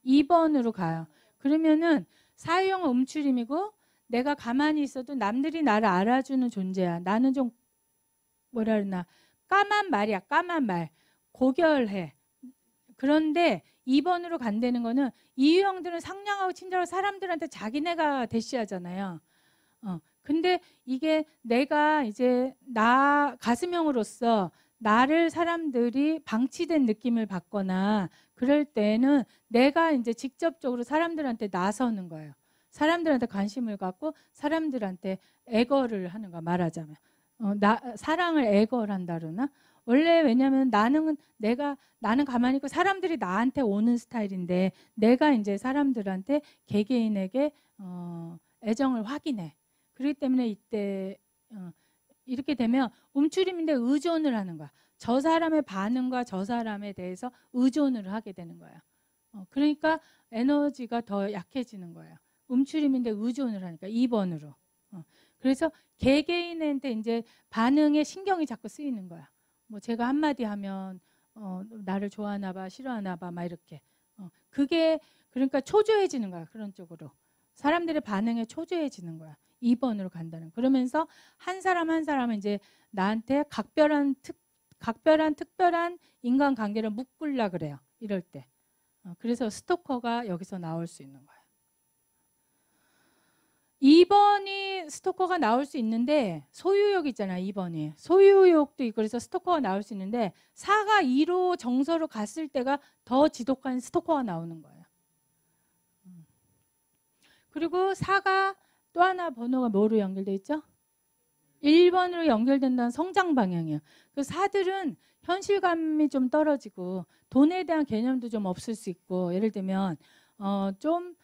2번으로 가요. 그러면은 사유형은 음추림이고 내가 가만히 있어도 남들이 나를 알아주는 존재야. 나는 좀 뭐라 그러나 까만 말이야. 까만 말. 고결해. 그런데 2번으로 간다는 거는 이 유형들은 상냥하고 친절하고 사람들한테 자기네가 대시하잖아요. 근데 이게 내가 이제 나 가슴형으로서 나를 사람들이 방치된 느낌을 받거나 그럴 때는 내가 이제 직접적으로 사람들한테 나서는 거예요. 사람들한테 관심을 갖고 사람들한테 애걸을 하는 거야. 말하자면 사랑을 애걸한다 그러나? 원래 왜냐면 나는 가만히 있고 사람들이 나한테 오는 스타일인데 내가 이제 사람들한테 개개인에게 애정을 확인해. 그렇기 때문에 이때 이렇게 되면 움츠림인데 의존을 하는 거야. 저 사람의 반응과 저 사람에 대해서 의존을 하게 되는 거야. 그러니까 에너지가 더 약해지는 거예요. 움츠림인데 의존을 하니까 2번으로. 그래서 개개인한테 이제 반응에 신경이 자꾸 쓰이는 거야. 뭐 제가 한마디 하면 나를 좋아하나 봐, 싫어하나 봐, 막 이렇게. 그게 그러니까 초조해지는 거야. 그런 쪽으로. 사람들의 반응에 초조해지는 거야. 2번으로 간다는. 그러면서 한 사람 한 사람은 이제 나한테 각별한 특별한 인간관계를 묶으려 그래요. 이럴 때. 그래서 스토커가 여기서 나올 수 있는 거예요. 2번이 스토커가 나올 수 있는데 소유욕 있잖아요. 2번이. 소유욕도 있고 그래서 스토커가 나올 수 있는데 4가 2로 정서로 갔을 때가 더 지독한 스토커가 나오는 거예요. 그리고 4가 또 하나 번호가 뭐로 연결돼 있죠? 1번으로 연결된다는 성장 방향이에요. 그 4들은 현실감이 좀 떨어지고 돈에 대한 개념도 좀 없을 수 있고 예를 들면 좀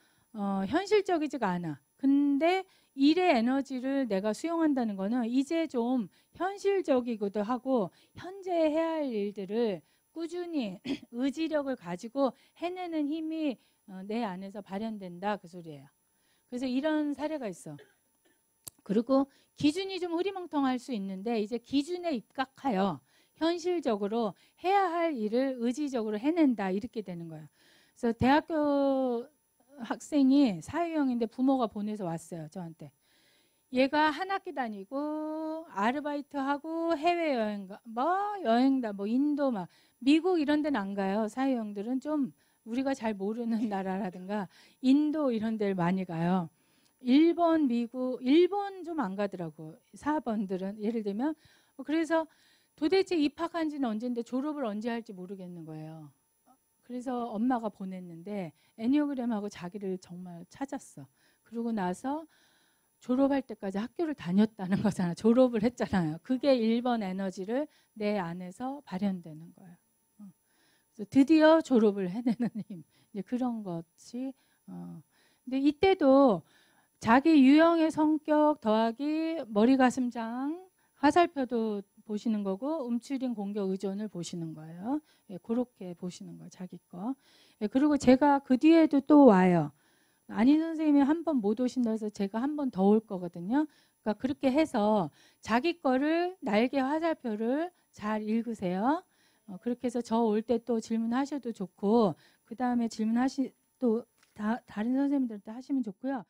현실적이지가 않아. 근데 일의 에너지를 내가 수용한다는 거는 이제 좀 현실적이기도 하고 현재 해야 할 일들을 꾸준히 의지력을 가지고 해내는 힘이 내 안에서 발현된다 그 소리예요. 그래서 이런 사례가 있어. 그리고 기준이 좀 흐리멍텅할 수 있는데 이제 기준에 입각하여 현실적으로 해야 할 일을 의지적으로 해낸다 이렇게 되는 거예요. 그래서 대학교 학생이 사회형인데 부모가 보내서 왔어요. 저한테. 얘가 한 학기 다니고 아르바이트하고 해외여행 여행다 인도 막 미국 이런 데는 안 가요. 사회형들은 좀 우리가 잘 모르는 나라라든가 인도 이런 데를 많이 가요. 일본, 미국, 일본 좀 안 가더라고. 4번들은 예를 들면 그래서 도대체 입학한 지는 언제인데 졸업을 언제 할지 모르겠는 거예요. 그래서 엄마가 보냈는데 애니어그램하고 자기를 정말 찾았어. 그러고 나서 졸업할 때까지 학교를 다녔다는 거잖아. 졸업을 했잖아요. 그게 1번 에너지를 내 안에서 발현되는 거예요. 그래서 드디어 졸업을 해내는 힘. 이제 그런 것이 근데 이때도 자기 유형의 성격 더하기 머리 가슴장 화살표도 보시는 거고 움츠린 공격 의존을 보시는 거예요. 예, 그렇게 보시는 거예요. 자기 거. 예, 그리고 제가 그 뒤에도 또 와요. 안인 선생님이 한 번 못 오신다 해서 제가 한 번 더 올 거거든요. 그러니까 그렇게 해서 자기 거를 날개 화살표를 잘 읽으세요. 그렇게 해서 저 올 때 또 질문하셔도 좋고 그 다음에 질문하시 또 다른 선생님들한테 하시면 좋고요.